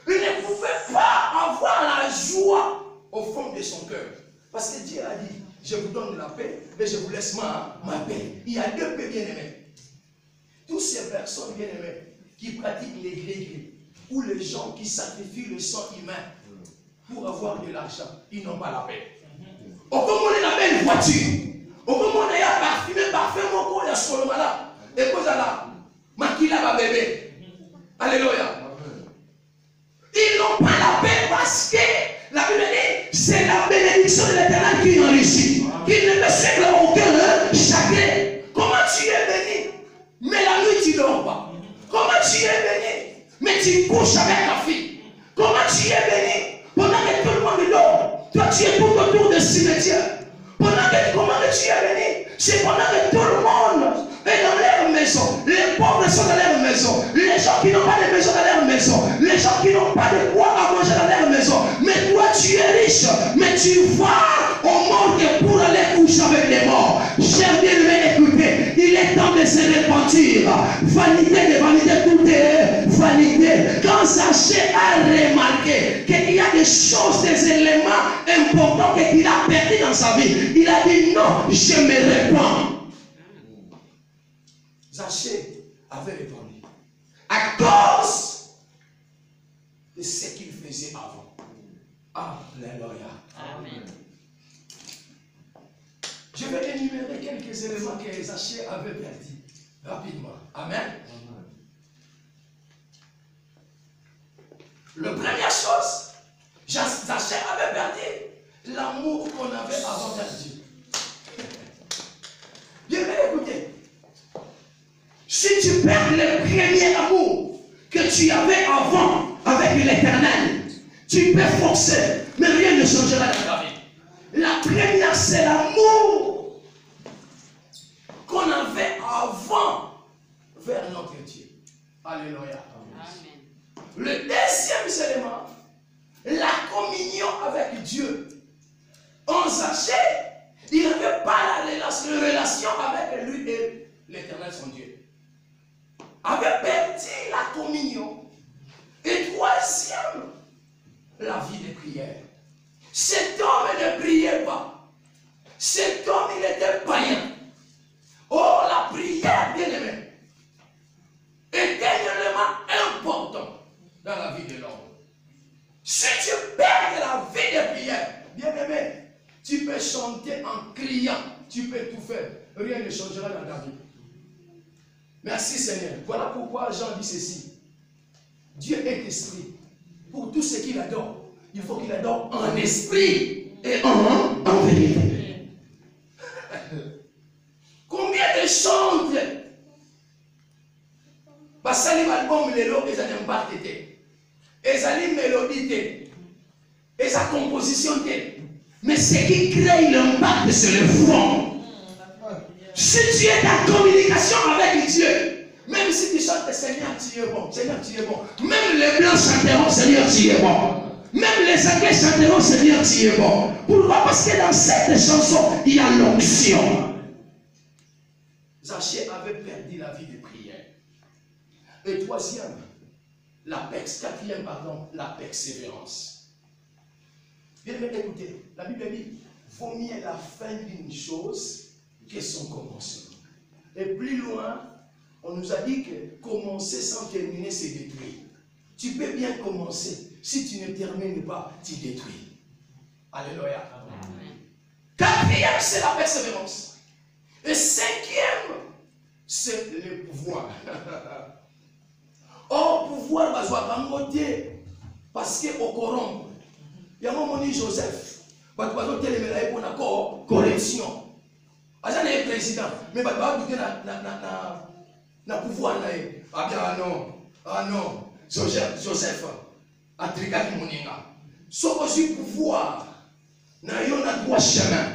Speaker 7: ne pouvait pas avoir la joie au fond de son cœur. Parce que Dieu a dit, je vous donne la paix, mais je vous laisse ma paix. Il y a deux paix bien-aimés. Toutes ces personnes bien-aimées qui pratiquent les gris-gris, ou les gens qui sacrifient le sang humain pour avoir de l'argent, ils n'ont pas la paix. Au comment on a la belle voiture, au comment on a parfumé, parfum, mon corps, il y a son là, et cause là, maquilla ma bébé. Alléluia. Ils n'ont pas la paix parce que la Bible dit, c'est la bénédiction de l'Éternel qui enrichit, qui ne me sègle aucun chagrin. Comment tu es béni, mais la nuit tu ne dors pas. Comment tu es béni, mais tu couches avec ta fille. Comment tu es béni, pendant que tout le monde dort, toi tu es tout autour de cimetière. Comment tu es béni, c'est pendant que tout le monde est dans leur maison. Les pauvres sont dans leur maison. Les gens qui n'ont pas de maison dans leur maison. Les gens qui n'ont pas de quoi à manger dans leur maison. Mais toi tu es riche, mais tu vas au morgue pour aller coucher avec les morts. Cher bien-aimé, écoutez, il est temps de se repentir. Vanité de vanité, tout est vanité. Quand Zachée a remarqué qu'il y a des choses, des éléments importants qu'il a perdu dans sa vie, il a dit non, je me répands. Zachée avait répondu à cause de ce qu'il faisait avant. Alléluia. Amen. Je vais énumérer quelques éléments que Zachée avait perdu rapidement. Amen. La première chose, Zachée avait perdu l'amour qu'on avait avant Dieu. Bien écoutez. Si tu perds le premier amour que tu avais avant avec l'Éternel, tu peux forcer, mais rien ne changera dans ta vie. La première, c'est l'amour qu'on avait avant vers notre Dieu. Alléluia. Amen. Le deuxième élément, la communion avec Dieu. En Zachée, il n'avait pas la relation avec lui et l'Éternel, son Dieu. Avait perdu la communion. Et troisième, la vie de prière. Cet homme ne priait pas. Cet homme, il était païen. Oh, la prière, bien aimé, est tellement important dans la vie de l'homme. Si tu perds la vie de prière, bien aimé, tu peux chanter en criant, tu peux tout faire. Rien ne changera dans ta vie. Merci Seigneur. Voilà pourquoi Jean dit ceci. Dieu est esprit. Pour tout ce qu'il adore, il faut qu'il adore en esprit et en vérité. Combien de chantes basali album lelo et ça n'aime pas tété. Et ça lit mélodie et sa composition mais ce qui crée l'impact c'est le fond. Si tu es en communication avec Dieu, même si tu chantes Seigneur tu es bon, Seigneur tu es bon, même les blancs chanteront Seigneur tu es bon, même les anglais chanteront Seigneur tu es bon. Pourquoi? Parce que dans cette chanson il y a l'onction. Zachée avait perdu la vie de prière. Et troisième, quatrième, la persévérance. Bien écoutez, la Bible dit, vaut mieux la fin d'une chose que son commencement. Et plus loin, on nous a dit que commencer sans terminer, c'est détruire. Tu peux bien commencer. Si tu ne termines pas, tu détruis. Alléluia. Quatrième, c'est la persévérance. Et cinquième, c'est le pouvoir. Or, pouvoir, va se parce qu'au corrompt, il y a un moment dit Joseph, il y a une correction. Il y a un président, mais il y a un pouvoir. Ah non, Joseph, a tricadi moninga. Sauf que pouvoir, il y a un droit chemin,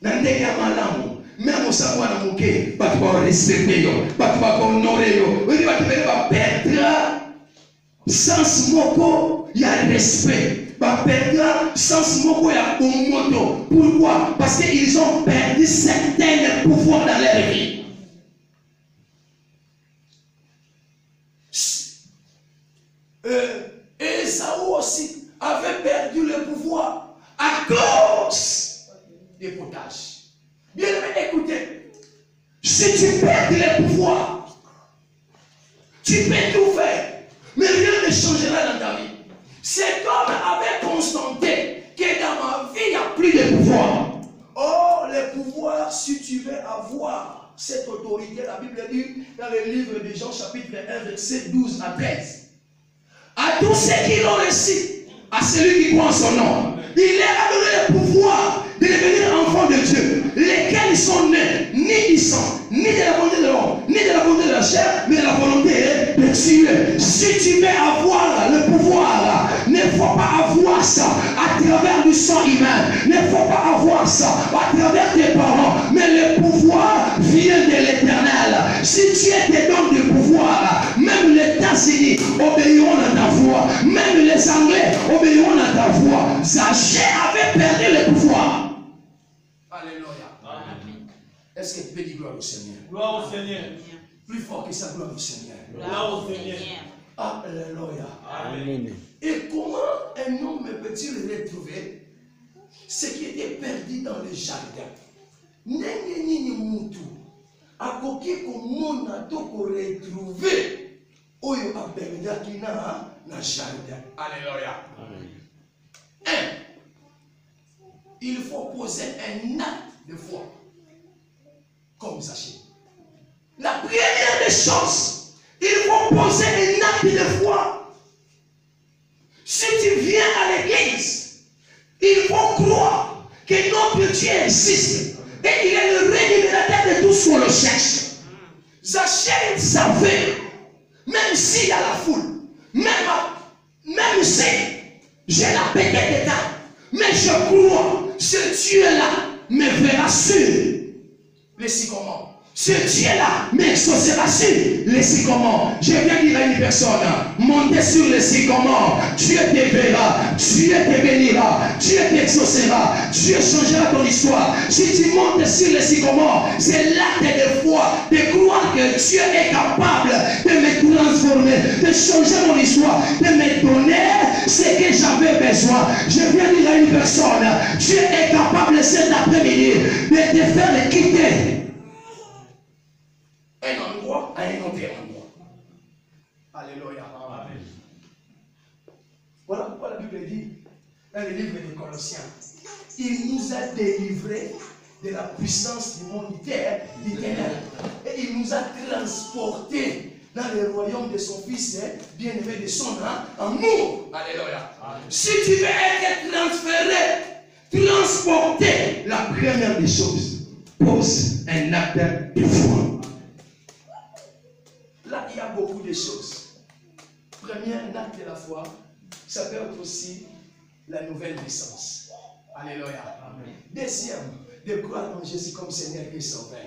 Speaker 7: il y a un malamu. Même au savoir na moké, pas de respecter yo, pas de honorer yo. Oui, pas de perdre sans moko, il y a respect. Pas perdre sans moko, il y a un moto. Pourquoi? Parce qu'ils ont perdu certains pouvoirs dans leur vie. Esaü aussi avait perdu le pouvoir à cause des potages. Bien aimé, écoutez, si tu perds les pouvoirs, tu peux tout faire, mais rien ne changera dans ta vie. Cet homme avait constaté que dans ma vie, il n'y a plus de pouvoir. Oh, les pouvoirs, si tu veux avoir cette autorité, la Bible dit dans le livre de Jean, chapitre 1, verset 12 à 13. À tous ceux qui l'ont reçu, à celui qui croit en son nom, il leur a donné le pouvoir de devenir enfants de Dieu, lesquels sont nés, ni du sang, ni de la volonté de l'homme, ni de la volonté de la chair, mais de la volonté de Dieu. Si tu veux avoir le pouvoir, ne faut pas avoir ça à travers du sang humain, ne faut pas avoir ça à travers tes parents, mais le pouvoir vient de l'Éternel. Si tu es dedans du pouvoir, même les États-Unis obéiront à ta voix, même les Anglais obéiront à ta voix. Zaché avait perdu le pouvoir. Alléluia. Amen. Est-ce que tu peux dire gloire au Seigneur?
Speaker 6: Gloire au Seigneur.
Speaker 7: Plus fort que ça, gloire au Seigneur.
Speaker 6: Gloire au Seigneur.
Speaker 7: Alléluia.
Speaker 6: Amen.
Speaker 7: Et comment un homme peut-il retrouver ce qui était perdu dans le jardin? Nenge nini mutu akoki komona to ko retrouver oyo abengaki na jardin. Alléluia. Amen. Il faut poser un acte de foi comme Zaché. La première des choses, il faut poser un acte de foi. Si tu viens à l'église, il faut croire que notre Dieu existe et il est le révélateur de tout ce qu'on le cherche. Zaché savait, même s'il y a la foule, même si j'ai la pété d'état, mais je crois, ce Dieu-là me verra sur les sycomores. Ce Dieu-là m'exaucera sur les sycomores. Je viens dire à une personne, montez sur les sycomores. Dieu te verra, Dieu te bénira, Dieu t'exaucera, Dieu changera ton histoire. Si tu montes sur les sycomores, c'est l'acte de foi, de croire que Dieu est capable de me transformer, de changer mon histoire, de me donner ce que j'avais besoin. Je viens dire à une personne, Dieu est capable cet après-midi de te faire quitter un endroit à un autre endroit. Alléluia. Amen. Voilà pourquoi la Bible dit dans le livre des Colossiens, il nous a délivrés de la puissance du monde terre, du ténèbre, et il nous a transportés dans le royaume de son Fils bien-aimé, de son amour. Alléluia. Amen. Si tu veux être transféré, transporté, la première des choses, pose un acte de foi. Là, il y a beaucoup de choses. Premier, un acte de la foi, ça peut être aussi la nouvelle naissance. Alléluia. Amen. Deuxième, de croire en Jésus comme Seigneur et Sauveur.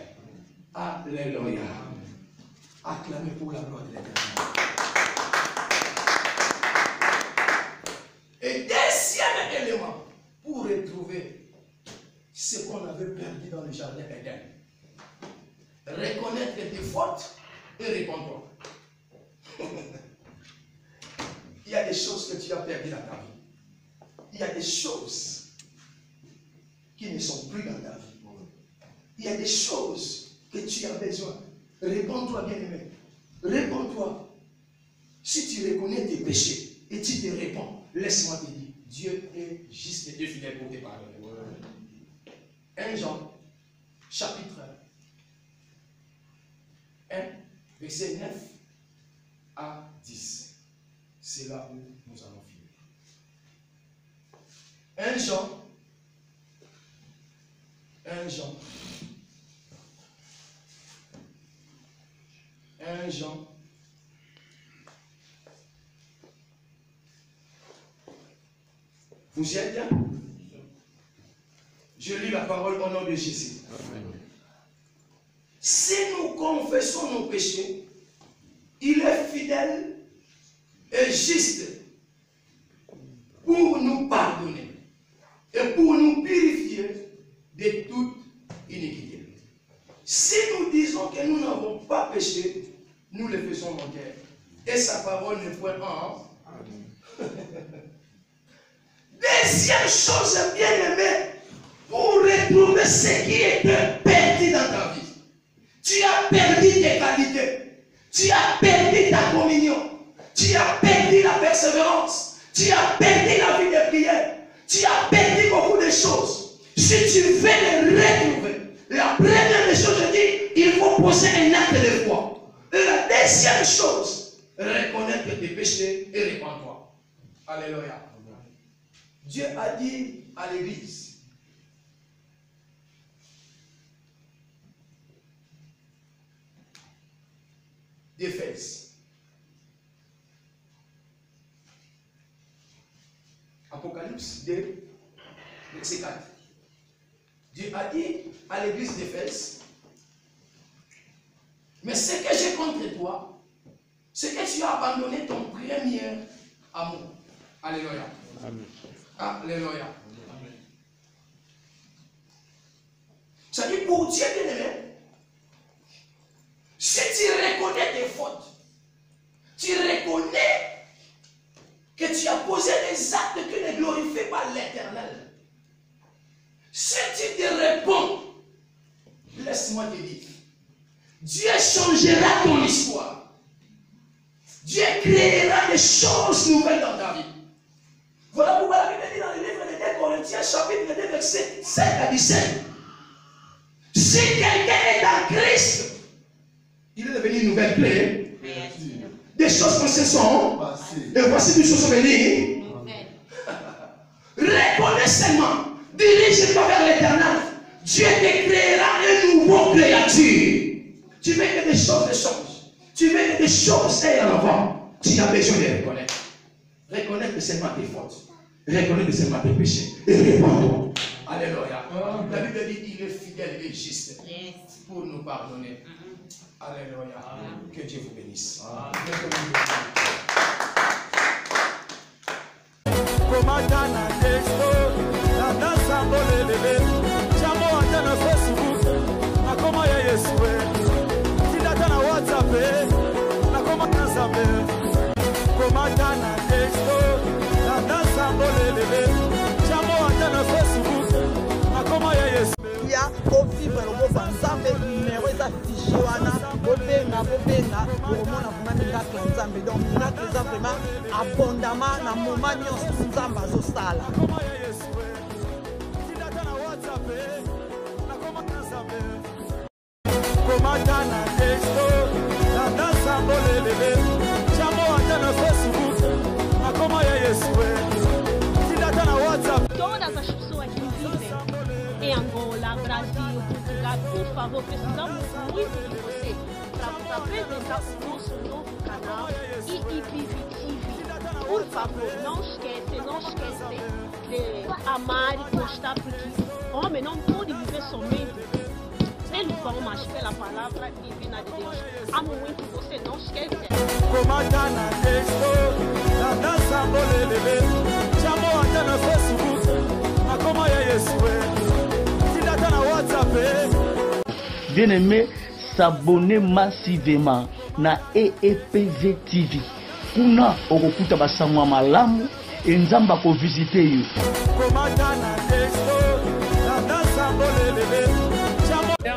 Speaker 7: Alléluia. Acclamez pour la gloire de l'Éternel. Et deuxième élément, pour retrouver ce qu'on avait perdu dans le jardin d'Éden. Reconnaître tes fautes et répondre. Il y a des choses que tu as perdues dans ta vie. Il y a des choses qui ne sont plus dans ta vie. Il y a des choses que tu as besoin. Réponds-toi, bien-aimé. Réponds-toi. Si tu reconnais tes péchés et tu te réponds, laisse-moi te dire, Dieu est juste et fidèle pour te pardonner. 1 Jean, chapitre 1, verset 9 à 10. C'est là où nous allons finir. 1 Jean. Vous y êtes bien? Je lis la parole au nom de Jésus. Si nous confessons nos péchés, il est fidèle et juste pour nous pardonner et pour nous purifier de toute iniquité. Si nous disons que nous n'avons pas péché, nous le faisons mentir. Et sa parole ne point en. Deuxième chose bien aimée, pour retrouver ce qui était perdu dans ta vie. Tu as perdu tes qualités. Tu as perdu ta communion. Tu as perdu la persévérance. Tu as perdu la vie de prière. Tu as perdu beaucoup de choses. Si tu veux les retrouver, la première des choses, je dis, il faut poser un acte de foi. La deuxième chose, reconnaître tes péchés et répands-toi. Alléluia. Dieu a dit à l'église, d'Éphèse, Apocalypse 2, verset 4. Dieu a dit à l'église d'Éphèse, mais ce que j'ai contre toi, c'est que tu as abandonné ton premier amour. Alléluia. Amen. Alléluia. Amen. Ça dit pour Dieu bien aimé, si tu reconnais tes fautes, tu reconnais que tu as posé des actes qui ne glorifient pas l'Éternel. Si tu te réponds, laisse-moi te dire, Dieu changera ton histoire. Dieu créera des choses nouvelles dans ta vie. Voilà pourquoi la Bible dit dans le livre de 2 Corinthiens, chapitre 2, verset 5 à 17. Si quelqu'un est en Christ, il est devenu une nouvelle créée. Des choses passées sont passées. Et voici des choses venues. Reconnais seulement. Dirige-toi vers l'Éternel. Dieu te créera un nouveau créature. Tu veux que des choses changent. Tu veux que des choses aillent en avant. Tu as besoin de reconnaître. Reconnaître seulement tes fautes. Reconnaître seulement tes péchés. Et réponds-toi. Alléluia. La Bible dit qu'il est fidèle et juste pour nous pardonner. Alléluia. Que Dieu vous bénisse.
Speaker 2: Ya vivre le mot Nzambe numéro eza fichier wana bobenga bokomona vraiment miracle ya Nzambe. Donc miracle eza vraiment abondamment na moment nyonso Nzambe azosala.
Speaker 4: Todas as pessoas que vivem em Angola, Brasil, Portugal, por favor, precisamos muito de você para apresentar o nosso novo canal EEPV TV. Por favor, não esquece de amar e gostar, porque homem não pode viver somente pelo pão, mas pela palavra divina de Deus. Amo muito você, não esquece.
Speaker 5: Bien-aimé, s'abonner massivement na EEPV TV. Kuna okokuta basango malamu enzamba ko visiter yo.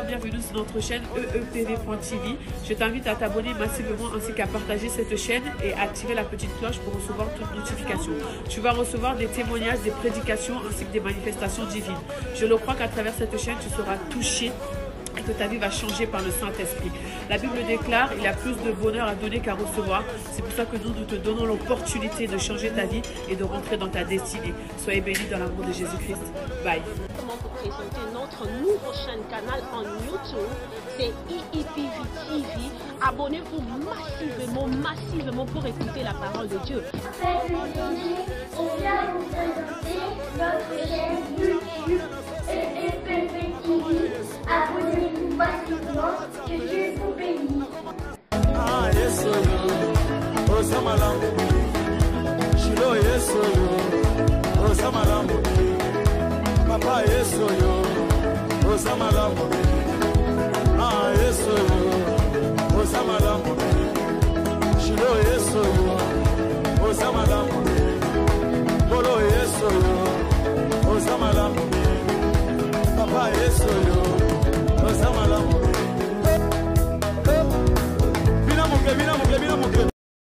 Speaker 8: Bienvenue sur notre chaîne EEPV.tv. Je t'invite à t'abonner massivement ainsi qu'à partager cette chaîne et à activer la petite cloche pour recevoir toutes notifications. Tu vas recevoir des témoignages, des prédications ainsi que des manifestations divines. Je le crois qu'à travers cette chaîne, tu seras touché et que ta vie va changer par le Saint-Esprit. La Bible déclare, il y a plus de bonheur à donner qu'à recevoir. C'est pour ça que nous te donnons l'opportunité de changer ta vie et de rentrer dans ta destinée. Soyez bénis dans l'amour de Jésus-Christ. Bye.
Speaker 4: Comment vous présenter notre nouveau chaîne canal en YouTube, c'est EEPV TV. Abonnez-vous massivement pour écouter la parole de Dieu.
Speaker 1: Faites le plaisir, on vient vous présenter notre chaîne YouTube EEPV TV. Abonnez-vous massivement, que Dieu vous bénisse.
Speaker 9: Ah, yes, oh, Samalambo, Shilo, yes, oh, Samalambo, Papa, yes, oh, Samalambo, ah, yes, oh, Samalambo.